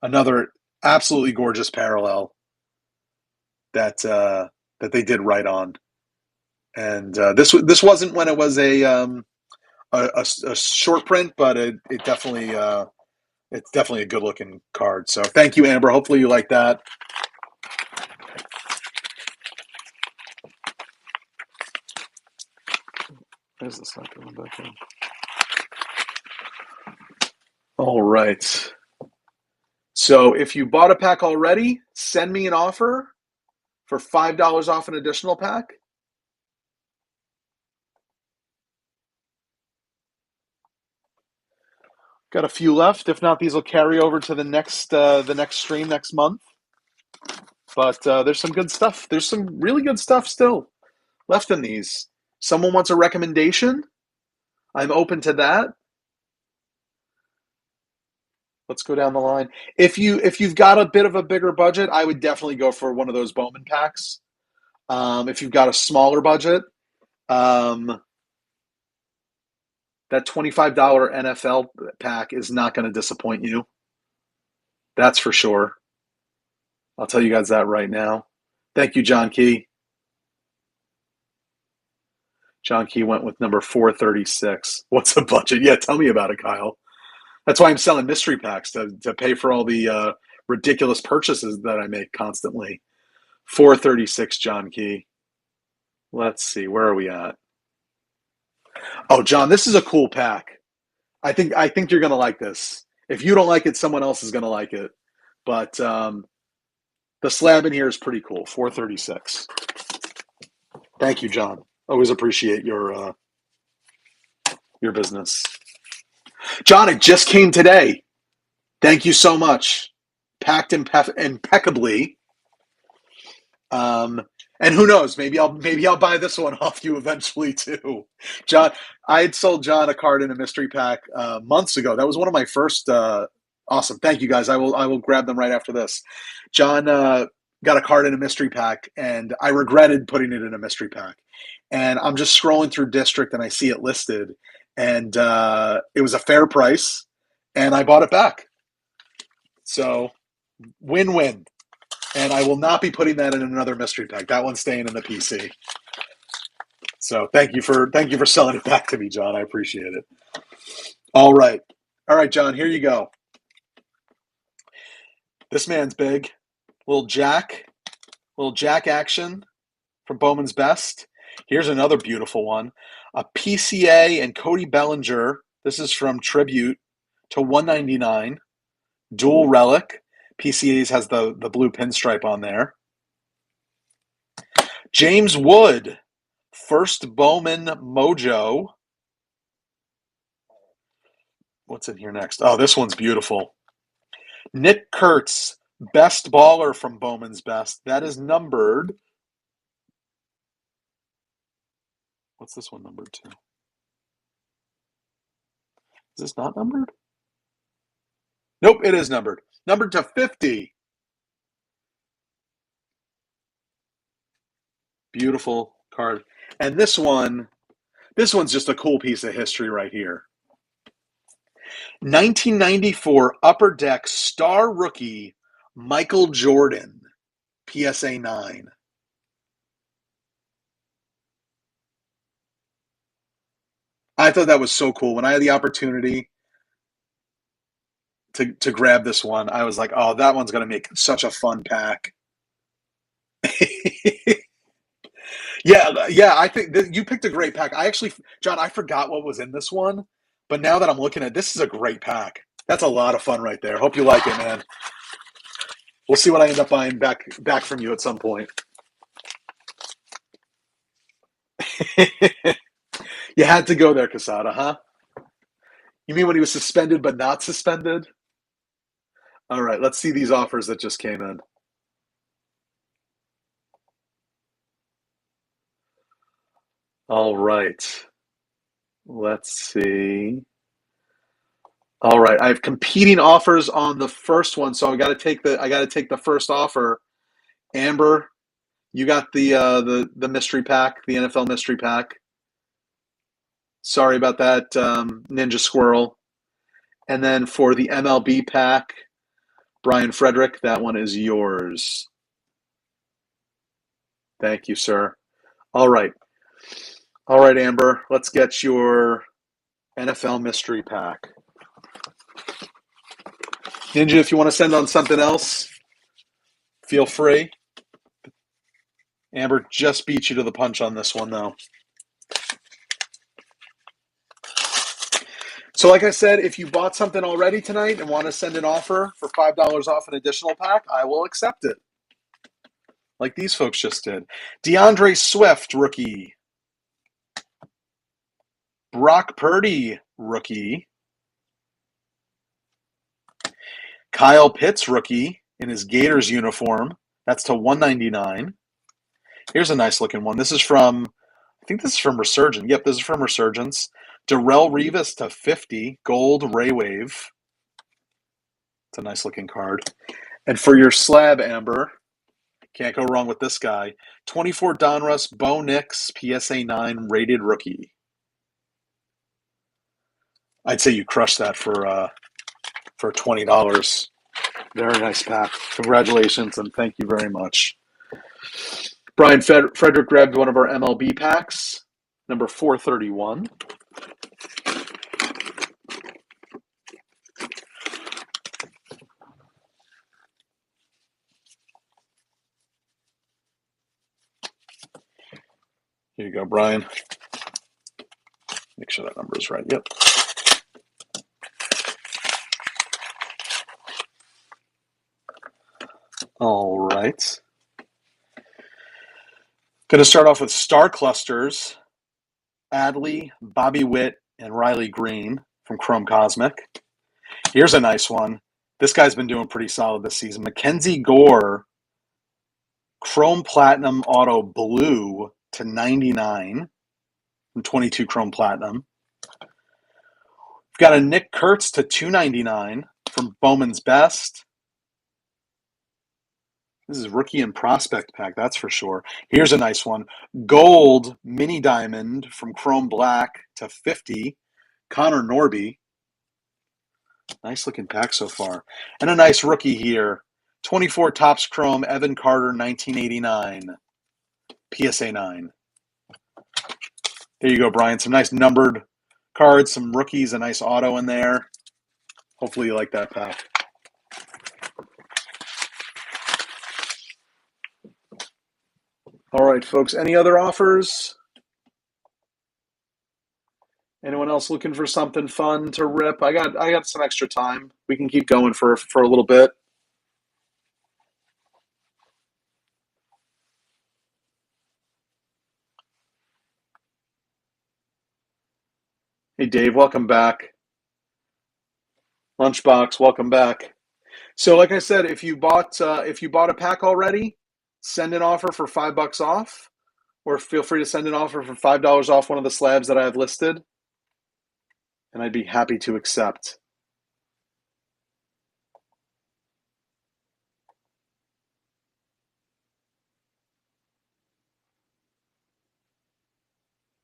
Another absolutely gorgeous parallel that they did right on. And this wasn't when it was a short print, but it's definitely a good looking card. So thank you, Amber. Hopefully you like that. Where's this not going back in? All right. So if you bought a pack already, send me an offer for $5 off an additional pack. Got a few left. If not, these will carry over to the next stream next month. But there's some good stuff. There's some really good stuff still left in these. Someone wants a recommendation? I'm open to that. Let's go down the line. If you've got a bit of a bigger budget, I would definitely go for one of those Bowman packs. If you've got a smaller budget, that $25 NFL pack is not going to disappoint you. That's for sure. I'll tell you guys that right now. Thank you, John Key. John Key went with number 436. What's the budget? Yeah, tell me about it, Kyle. That's why I'm selling mystery packs to pay for all the ridiculous purchases that I make constantly. 436, John Key. Let's see, where are we at? Oh, John, this is a cool pack. I think you're gonna like this. If you don't like it, someone else is gonna like it. But the slab in here is pretty cool. 436. Thank you, John. Always appreciate your your business. John, it just came today. Thank you so much. Packed impeccably. And who knows? Maybe I'll buy this one off you eventually too, John. I had sold John a card in a mystery pack months ago. That was one of my first. Awesome, thank you guys. I will grab them right after this. John got a card in a mystery pack, and I regretted putting it in a mystery pack. And I'm just scrolling through District, and I see it listed, and it was a fair price, and I bought it back. So win-win. And I will not be putting that in another mystery pack. That one's staying in the PC. So thank you for selling it back to me, John. I appreciate it. All right, John. Here you go. This man's big. Little Jack action from Bowman's Best. Here's another beautiful one. A PCA and Cody Bellinger. This is from Tribute to 199. Dual relic. PCA's has the blue pinstripe on there. James Wood, first Bowman Mojo. What's in here next? Oh, this one's beautiful. Nick Kurtz, best baller from Bowman's Best. That is numbered. What's this one numbered to? Is this not numbered? Nope, it is numbered. Numbered to 50. Beautiful card. And this one's just a cool piece of history right here. 1994 Upper Deck star rookie Michael Jordan, PSA 9. I thought that was so cool. When I had the opportunity to grab this one, I was like, oh, that one's going to make such a fun pack. Yeah, I think you picked a great pack. John, I forgot what was in this one, but now that I'm looking at this is a great pack. That's a lot of fun right there. Hope you like it, man. We'll see what I end up buying back from you at some point. You had to go there, Casada, huh? You mean when he was suspended but not suspended? All right, let's see these offers that just came in. All right. Let's see. All right, I have competing offers on the first one, so I got to take the first offer. Amber, you got the mystery pack, the NFL mystery pack. Sorry about that, Ninja Squirrel. And then for the MLB pack, Brian Frederick, that one is yours. Thank you, sir. All right, Amber, let's get your NFL mystery pack. Ninja, if you want to send on something else, feel free. Amber just beat you to the punch on this one, though. So like I said, if you bought something already tonight and want to send an offer for $5 off an additional pack, I will accept it. Like these folks just did. DeAndre Swift, rookie. Brock Purdy, rookie. Kyle Pitts, rookie, in his Gators uniform. That's to 199. Here's a nice looking one. I think this is from Resurgence. Yep, this is from Resurgence. Darrelle Revis to 50, gold Ray Wave. It's a nice looking card. And for your slab, Amber, can't go wrong with this guy. 24 Donruss, Bo Nix, PSA 9, rated rookie. I'd say you crushed that for $20. Very nice pack. Congratulations and thank you very much. Brian Frederick grabbed one of our MLB packs, number 431. Here you go, Brian. Make sure that number is right. Yep. All right. Going to start off with Star Clusters. Adley, Bobby Witt, and Riley Green from Chrome Cosmic. Here's a nice one. This guy's been doing pretty solid this season. Mackenzie Gore, Chrome Platinum Auto Blue to 99 from 22 Chrome Platinum. We've got a Nick Kurtz to 299 from Bowman's Best. This is rookie and prospect pack, that's for sure. Here's a nice one. Gold mini diamond from Chrome Black to 50. Connor Norby. Nice looking pack so far. And a nice rookie here. 24 Topps Chrome Evan Carter 1989. PSA 9. There you go, Brian. Some nice numbered cards, some rookies, a nice auto in there. Hopefully you like that pack. All right, folks. Any other offers? Anyone else looking for something fun to rip? I got some extra time. We can keep going for a little bit. Hey, Dave, welcome back. Lunchbox, welcome back. So, like I said, if you bought a pack already, send an offer for $5 off, or feel free to send an offer for $5 off one of the slabs that I have listed, and I'd be happy to accept.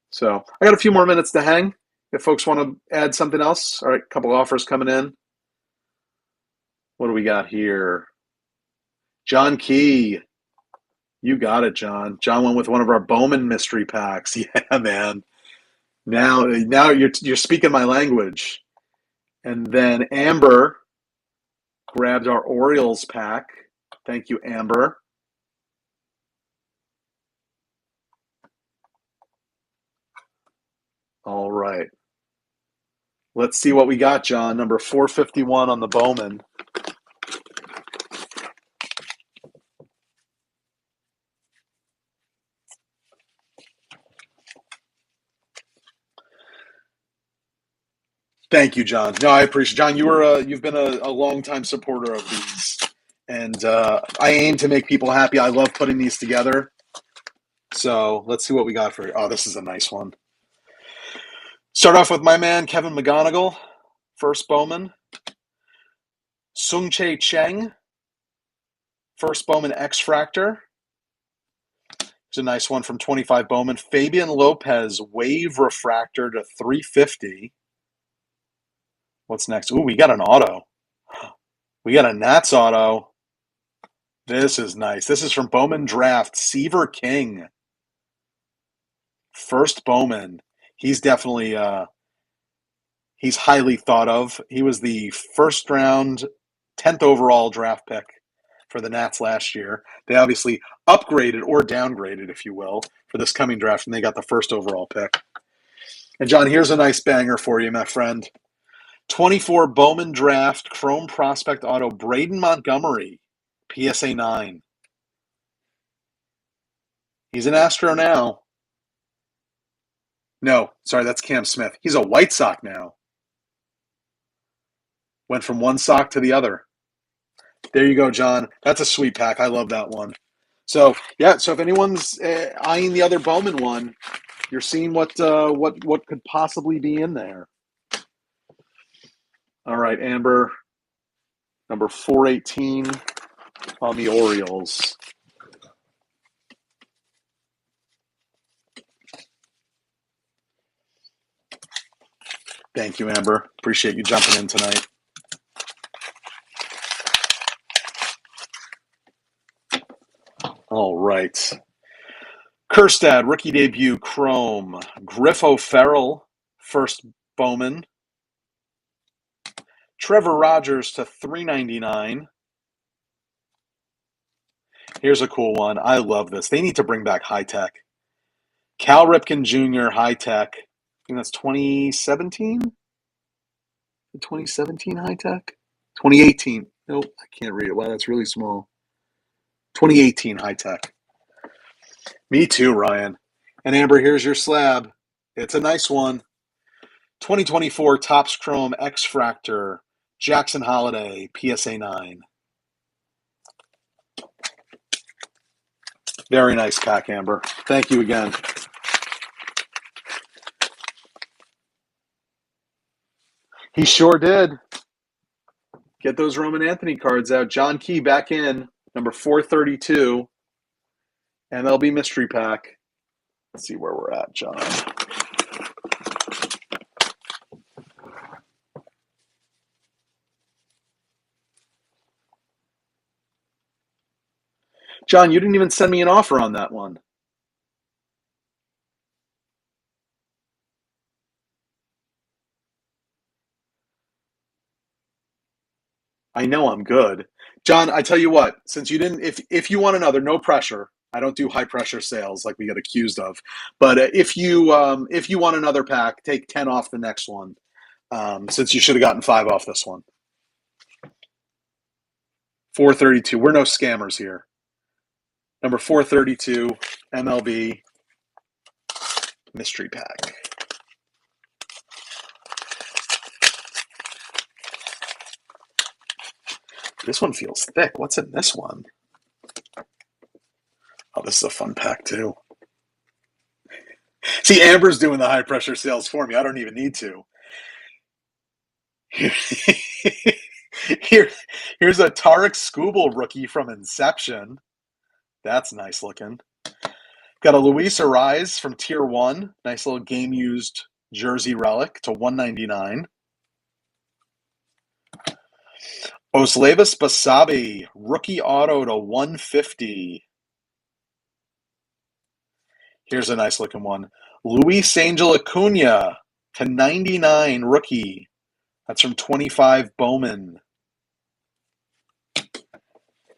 So I got a few more minutes to hang. If folks want to add something else, all right, a couple offers coming in. What do we got here? John Key. You got it, John. John went with one of our Bowman mystery packs. Yeah, man. Now you're speaking my language. And then Amber grabbed our Orioles pack. Thank you, Amber. All right. Let's see what we got, John. Number 451 on the Bowman. Thank you, John. No, I appreciate it. John, you've been a long-time supporter of these. And I aim to make people happy. I love putting these together. So let's see what we got for you. Oh, this is a nice one. Start off with my man, Kevin McGonigal, first Bowman. Sung-Chae Cheng, first Bowman X-Fractor. It's a nice one from 25 Bowman. Fabian Lopez, Wave Refractor to 350. What's next? Ooh, we got an auto. We got a Nats auto. This is nice. This is from Bowman Draft, Seaver King. First Bowman. He's definitely he's highly thought of. He was the first round, 10th overall draft pick for the Nats last year. They obviously upgraded or downgraded, if you will, for this coming draft, and they got the first overall pick. And John, here's a nice banger for you, my friend. 24 Bowman Draft, Chrome Prospect Auto, Braden Montgomery, PSA 9. He's an Astro now. No, sorry, that's Cam Smith. He's a White Sox now. Went from one sock to the other. There you go, John. That's a sweet pack. I love that one. So, yeah, so if anyone's eyeing the other Bowman one, you're seeing what could possibly be in there. All right, Amber, number 418 on the Orioles. Thank you, Amber. Appreciate you jumping in tonight. All right. Kerstad, rookie debut, Chrome. Griff O'Farrell, first Bowman. Trevor Rogers to 399. Here's a cool one. I love this. They need to bring back high tech. Cal Ripken Jr. high tech. I think that's 2017. 2017 high tech. 2018. Nope, I can't read it. Wow, that's really small. 2018 high tech. Me too, Ryan. And Amber, here's your slab. It's a nice one. 2024 Topps Chrome X-Fractor, Jackson Holiday, PSA 9. Very nice pack, Amber. Thank you again. He sure did. Get those Roman Anthony cards out. John Key back in, number 432, MLB Mystery Pack. Let's see where we're at, John. John, you didn't even send me an offer on that one. I know I'm good. John, I tell you what, since you didn't, if you want another, no pressure. I don't do high pressure sales like we get accused of. But if you want another pack, take 10 off the next one. Since you should have gotten 5 off this one. 432. We're no scammers here. Number 432, MLB Mystery Pack. This one feels thick. What's in this one? Oh, this is a fun pack, too. See, Amber's doing the high pressure sales for me. I don't even need to. Here's a Tarek Skubal rookie from Inception. That's nice looking. Got a Luis Ariz from Tier 1. Nice little game-used jersey relic to $199. Oslevis Basabe, rookie auto to $150. Here's a nice looking one. Luis Angel Acuna to $99, rookie. That's from 25 Bowman.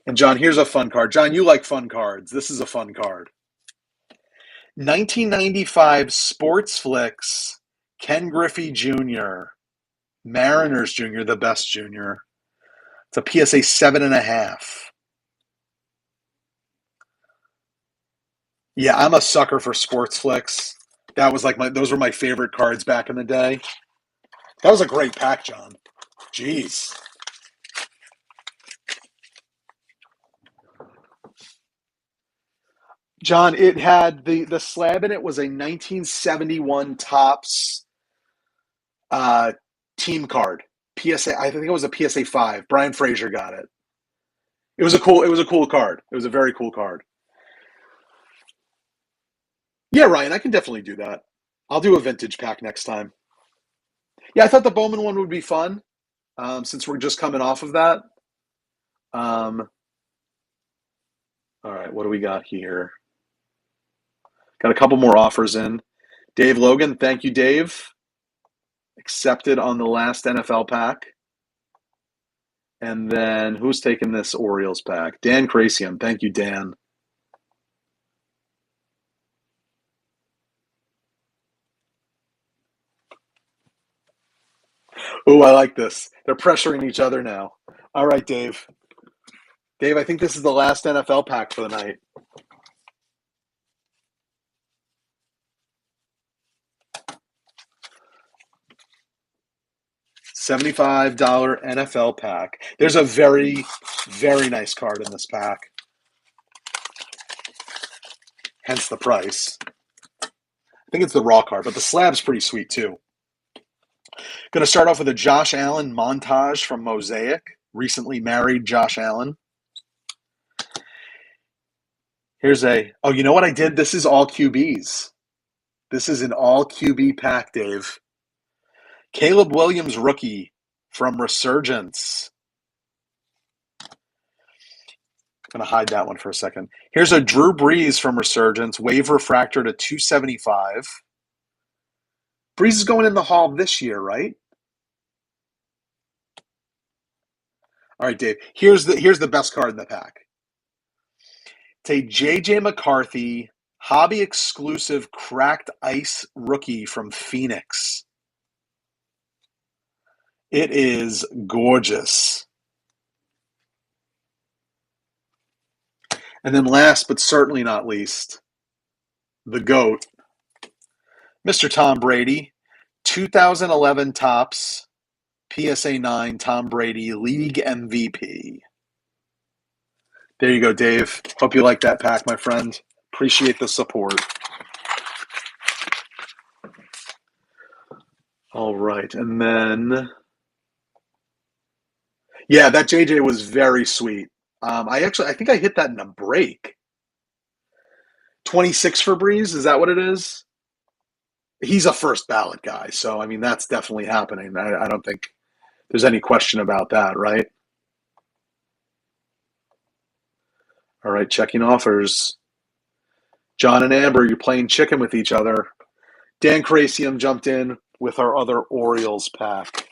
And John, here's a fun card. John, you like fun cards. This is a fun card. 1995 Sports Flicks, Ken Griffey Jr., Mariners Jr., the best junior. It's a PSA 7.5. Yeah, I'm a sucker for Sports Flicks. That was like those were my favorite cards back in the day. That was a great pack, John. Jeez. John, it had the slab in it was a 1971 Topps team card. PSA, I think it was a PSA 5. Brian Frazier got it. It was a cool card. It was a very cool card. Yeah, Ryan, I can definitely do that. I'll do a vintage pack next time. Yeah, I thought the Bowman one would be fun, since we're just coming off of that. All right, what do we got here? Got a couple more offers in. Dave Logan, thank you, Dave. Accepted on the last NFL pack. And then who's taking this Orioles pack? Dan Crasium. Thank you, Dan. Ooh, I like this. They're pressuring each other now. All right, Dave. Dave, I think this is the last NFL pack for the night. $75 NFL pack. There's a very, very nice card in this pack. Hence the price. I think it's the raw card, but the slab's pretty sweet too. Going to start off with a Josh Allen montage from Mosaic. Recently married Josh Allen. Here's oh, you know what I did? This is all QBs. This is an all QB pack, Dave. Caleb Williams, rookie from Resurgence. I'm going to hide that one for a second. Here's a Drew Brees from Resurgence, wave refractor to 275. Brees is going in the Hall this year, right? All right, Dave. Here's the best card in the pack. It's a J.J. McCarthy hobby exclusive cracked ice rookie from Phoenix. It is gorgeous. And then last but certainly not least, the GOAT, Mr. Tom Brady. 2011 Topps PSA 9 Tom Brady League MVP. There you go, Dave. Hope you like that pack, my friend. Appreciate the support. All right, and then yeah, that JJ was very sweet. I think I hit that in a break. 26 for Breeze, is that what it is? He's a first ballot guy, so I mean that's definitely happening. I don't think there's any question about that, right? All right, checking offers. John and Amber, you're playing chicken with each other. Dan Crasium jumped in with our other Orioles pack.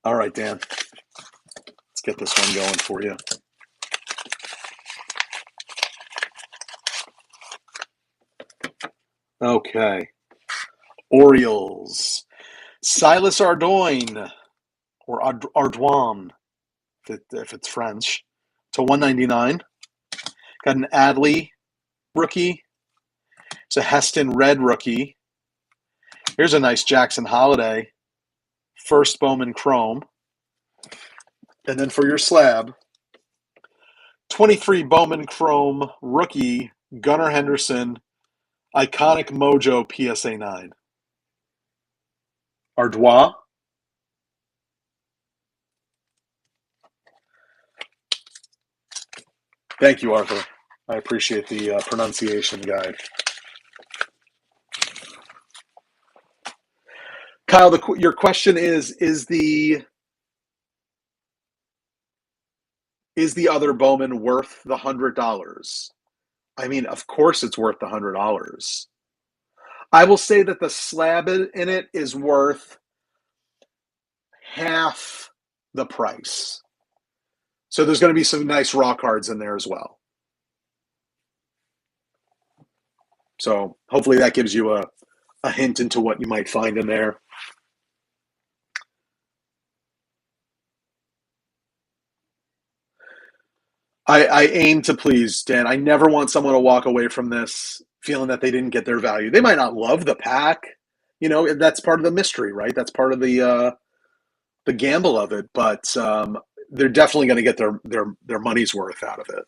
All right, Dan. Let's get this one going for you. Okay. Orioles. Silas Ardoin, or Ardoin, if it's French, to 199. Got an Adley rookie. It's a Heston Red rookie. Here's a nice Jackson Holiday. First Bowman Chrome. And then for your slab, 23 Bowman Chrome rookie Gunnar Henderson, iconic Mojo PSA 9. Ardois. Thank you, Arthur. I appreciate the pronunciation guide. Kyle, your question is the other Bowman worth the $100? I mean, of course it's worth the $100. I will say that the slab in it is worth half the price. So there's going to be some nice raw cards in there as well. So hopefully that gives you a hint into what you might find in there. I aim to please, Dan. I never want someone to walk away from this feeling that they didn't get their value. They might not love the pack. You know, that's part of the mystery, right? That's part of the gamble of it. But they're definitely going to get their money's worth out of it.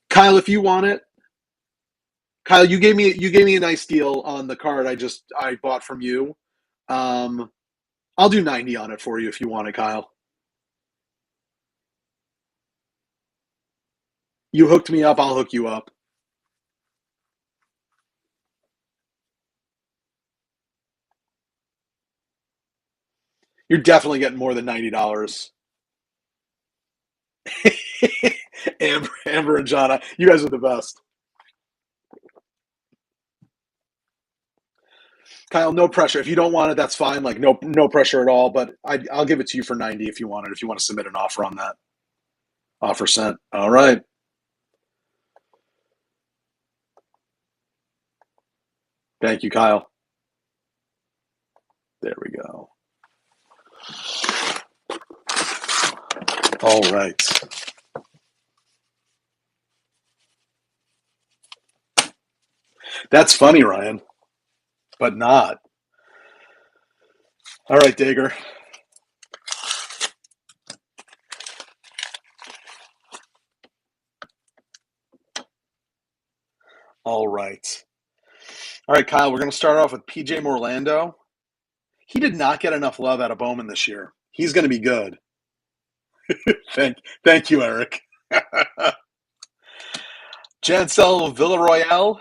Kyle, if you want it, Kyle, you gave me a nice deal on the card I bought from you. I'll do 90 on it for you if you want it, Kyle. You hooked me up, I'll hook you up. You're definitely getting more than $90. Amber and Jonna, you guys are the best. Kyle, no pressure. If you don't want it, that's fine. Like no pressure at all. But I'll give it to you for 90 if you want it. If you want to submit an offer on that, offer sent. All right. Thank you, Kyle. There we go. All right. That's funny, Ryan, but not. All right, Dager. All right. All right, Kyle, we're going to start off with PJ Morlando. He did not get enough love out of Bowman this year. He's going to be good. Thank you, Eric. Jansel Villarroel,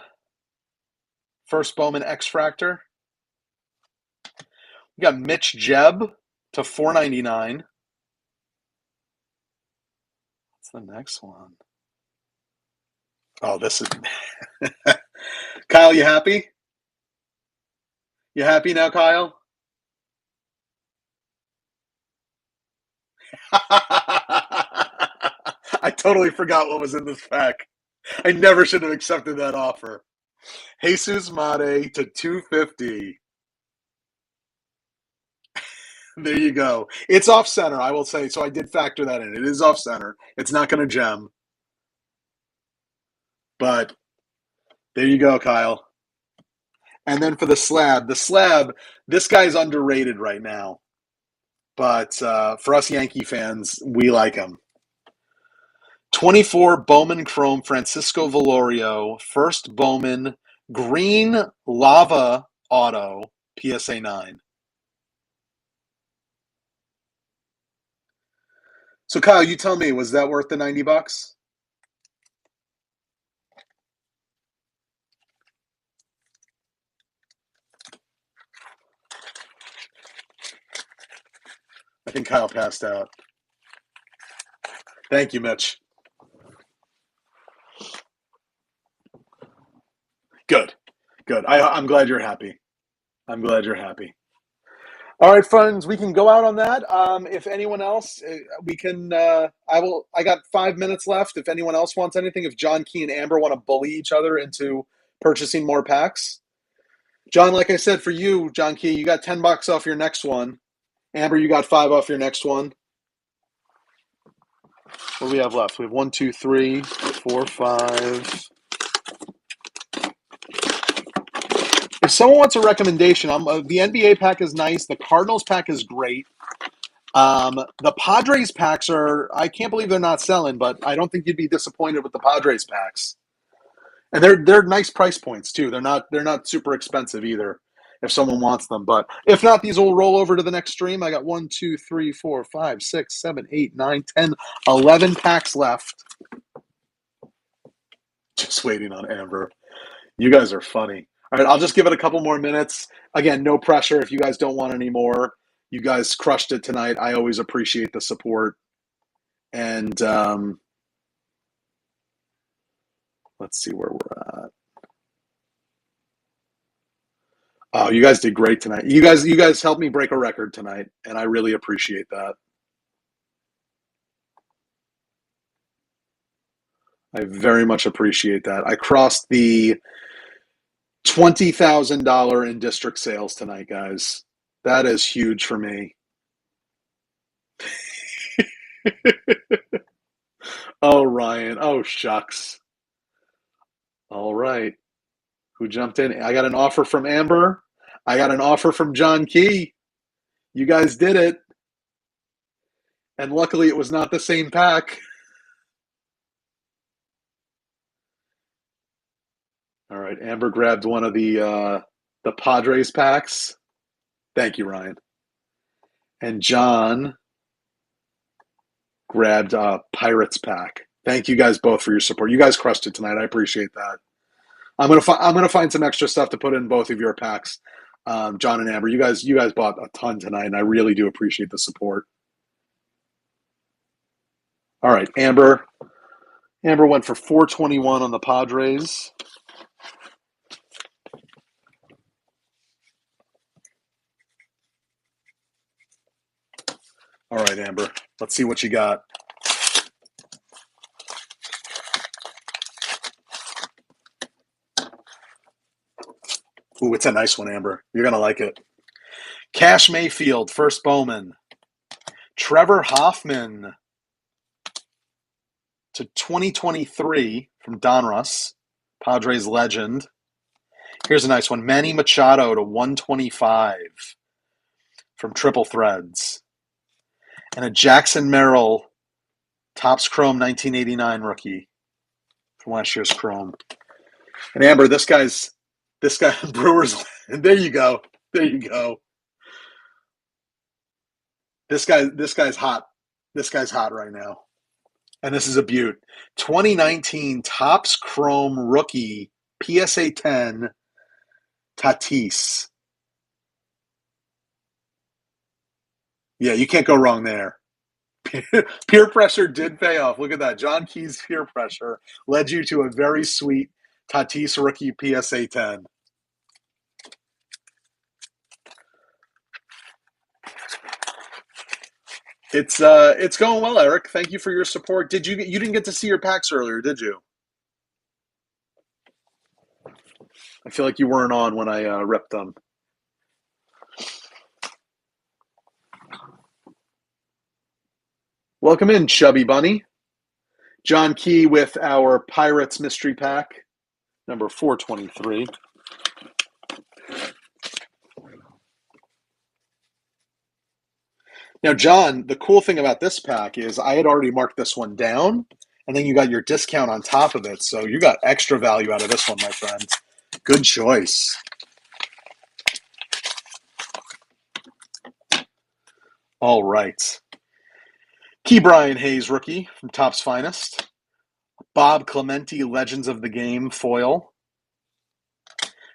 first Bowman X-Fractor. We got Mitch Jebb to $4.99. What's the next one? Oh, this is Kyle. You happy? You happy now, Kyle? I totally forgot what was in this pack. I never should have accepted that offer. Jesus Mate to $250. There you go. It's off center, I will say. So I did factor that in. It is off center. It's not going to gem, but there you go, Kyle. And then for the slab, this guy's underrated right now. But for us Yankee fans, we like him. 24 Bowman Chrome Francisco Velorio, first Bowman, green lava auto, PSA 9. So Kyle, you tell me, was that worth the $90? I think Kyle passed out. Thank you, Mitch. Good. Good. I'm glad you're happy. I'm glad you're happy. All right, friends, we can go out on that. If anyone else, we can. I got 5 minutes left. If anyone else wants anything, if John Key and Amber want to bully each other into purchasing more packs, John, like I said, for you, John Key, you got $10 off your next one. Amber, you got 5 off your next one. What do we have left? We have 1, 2, 3, 4, 5. If someone wants a recommendation, the NBA pack is nice. The Cardinals pack is great. The Padres packs I can't believe they're not selling, but I don't think you'd be disappointed with the Padres packs. And they're nice price points too. They're not super expensive either if someone wants them. But if not, these will roll over to the next stream. I got 1, 2, 3, 4, 5, 6, 7, 8, 9, 10, 11 packs left. Just waiting on Amber. You guys are funny. All right, I'll just give it a couple more minutes. Again, no pressure if you guys don't want any more. You guys crushed it tonight. I always appreciate the support. And let's see where we're at. Oh, you guys did great tonight. You guys helped me break a record tonight, and I really appreciate that. I very much appreciate that. I crossed the $20,000 in district sales tonight, guys. That is huge for me. Oh, Ryan. Oh, shucks. All right. Who jumped in? I got an offer from Amber. I got an offer from John Key. You guys did it. And luckily, it was not the same pack. All right. Amber grabbed one of the Padres packs. Thank you, Ryan. And John grabbed a Pirates pack. Thank you guys both for your support. You guys crushed it tonight. I appreciate that. I'm gonna find some extra stuff to put in both of your packs, John and Amber. You guys bought a ton tonight, and I really do appreciate the support. All right, Amber. Amber went for 421 on the Padres. All right, Amber. Let's see what you got. Ooh, it's a nice one, Amber. You're gonna like it. Cash Mayfield, first Bowman. Trevor Hoffman to 2023 from Donruss, Padres legend. Here's a nice one. Manny Machado to 125 from Triple Threads. And a Jackson Merrill Topps Chrome 1989 rookie from last year's Chrome. And Amber, this guy Brewers. There you go. There you go. This guy's hot. This guy's hot right now. And this is a beaut. 2019 Topps Chrome rookie PSA 10 Tatis. Yeah, you can't go wrong there. Peer pressure did pay off. Look at that. John Key's peer pressure led you to a very sweet Tatis rookie PSA 10. It's going well, Eric. Thank you for your support. You didn't get to see your packs earlier, did you? I feel like you weren't on when I ripped them. Welcome in, Chubby Bunny. John Key with our Pirates Mystery Pack, number 423. Now, John, the cool thing about this pack is I had already marked this one down, and then you got your discount on top of it, so you got extra value out of this one, my friend. Good choice. All right. Key Brian Hayes, rookie from Topps Finest. Bob Clemente, Legends of the Game foil.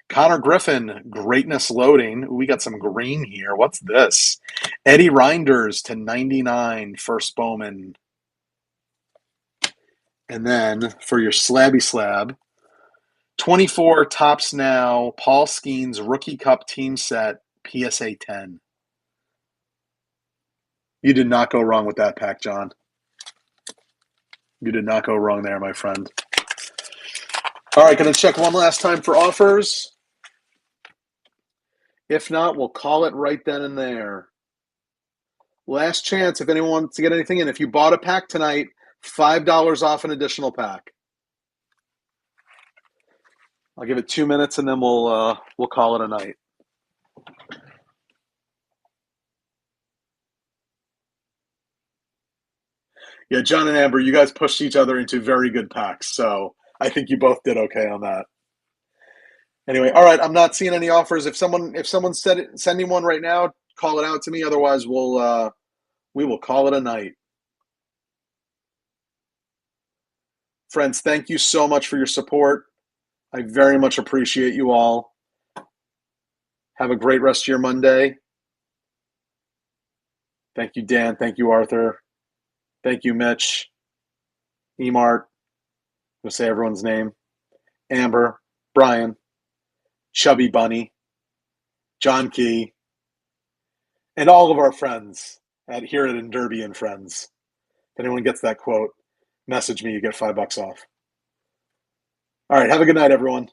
Connor Griffin, Greatness Loading. Ooh, we got some green here. What's this? Eddie Reinders to 99, first Bowman. And then for your Slabby Slab, 24 Topps Now, Paul Skeens Rookie Cup Team Set, PSA 10. You did not go wrong with that pack, John. You did not go wrong there, my friend. All right, going to check one last time for offers. If not, we'll call it right then and there. Last chance if anyone wants to get anything in. If you bought a pack tonight, $5 off an additional pack. I'll give it 2 minutes and then we'll call it a night. Yeah, John and Amber, you guys pushed each other into very good packs, so I think you both did okay on that. Anyway, all right, I'm not seeing any offers. If someone's sending one right now, call it out to me. Otherwise, we will call it a night. Friends, thank you so much for your support. I very much appreciate you all. Have a great rest of your Monday. Thank you, Dan. Thank you, Arthur. Thank you, Mitch. Emart. I'm going to say everyone's name. Amber. Brian. Chubby Bunny. John Key. And all of our friends here at Derby and Friends. If anyone gets that quote, message me. You get $5 off. All right. Have a good night, everyone.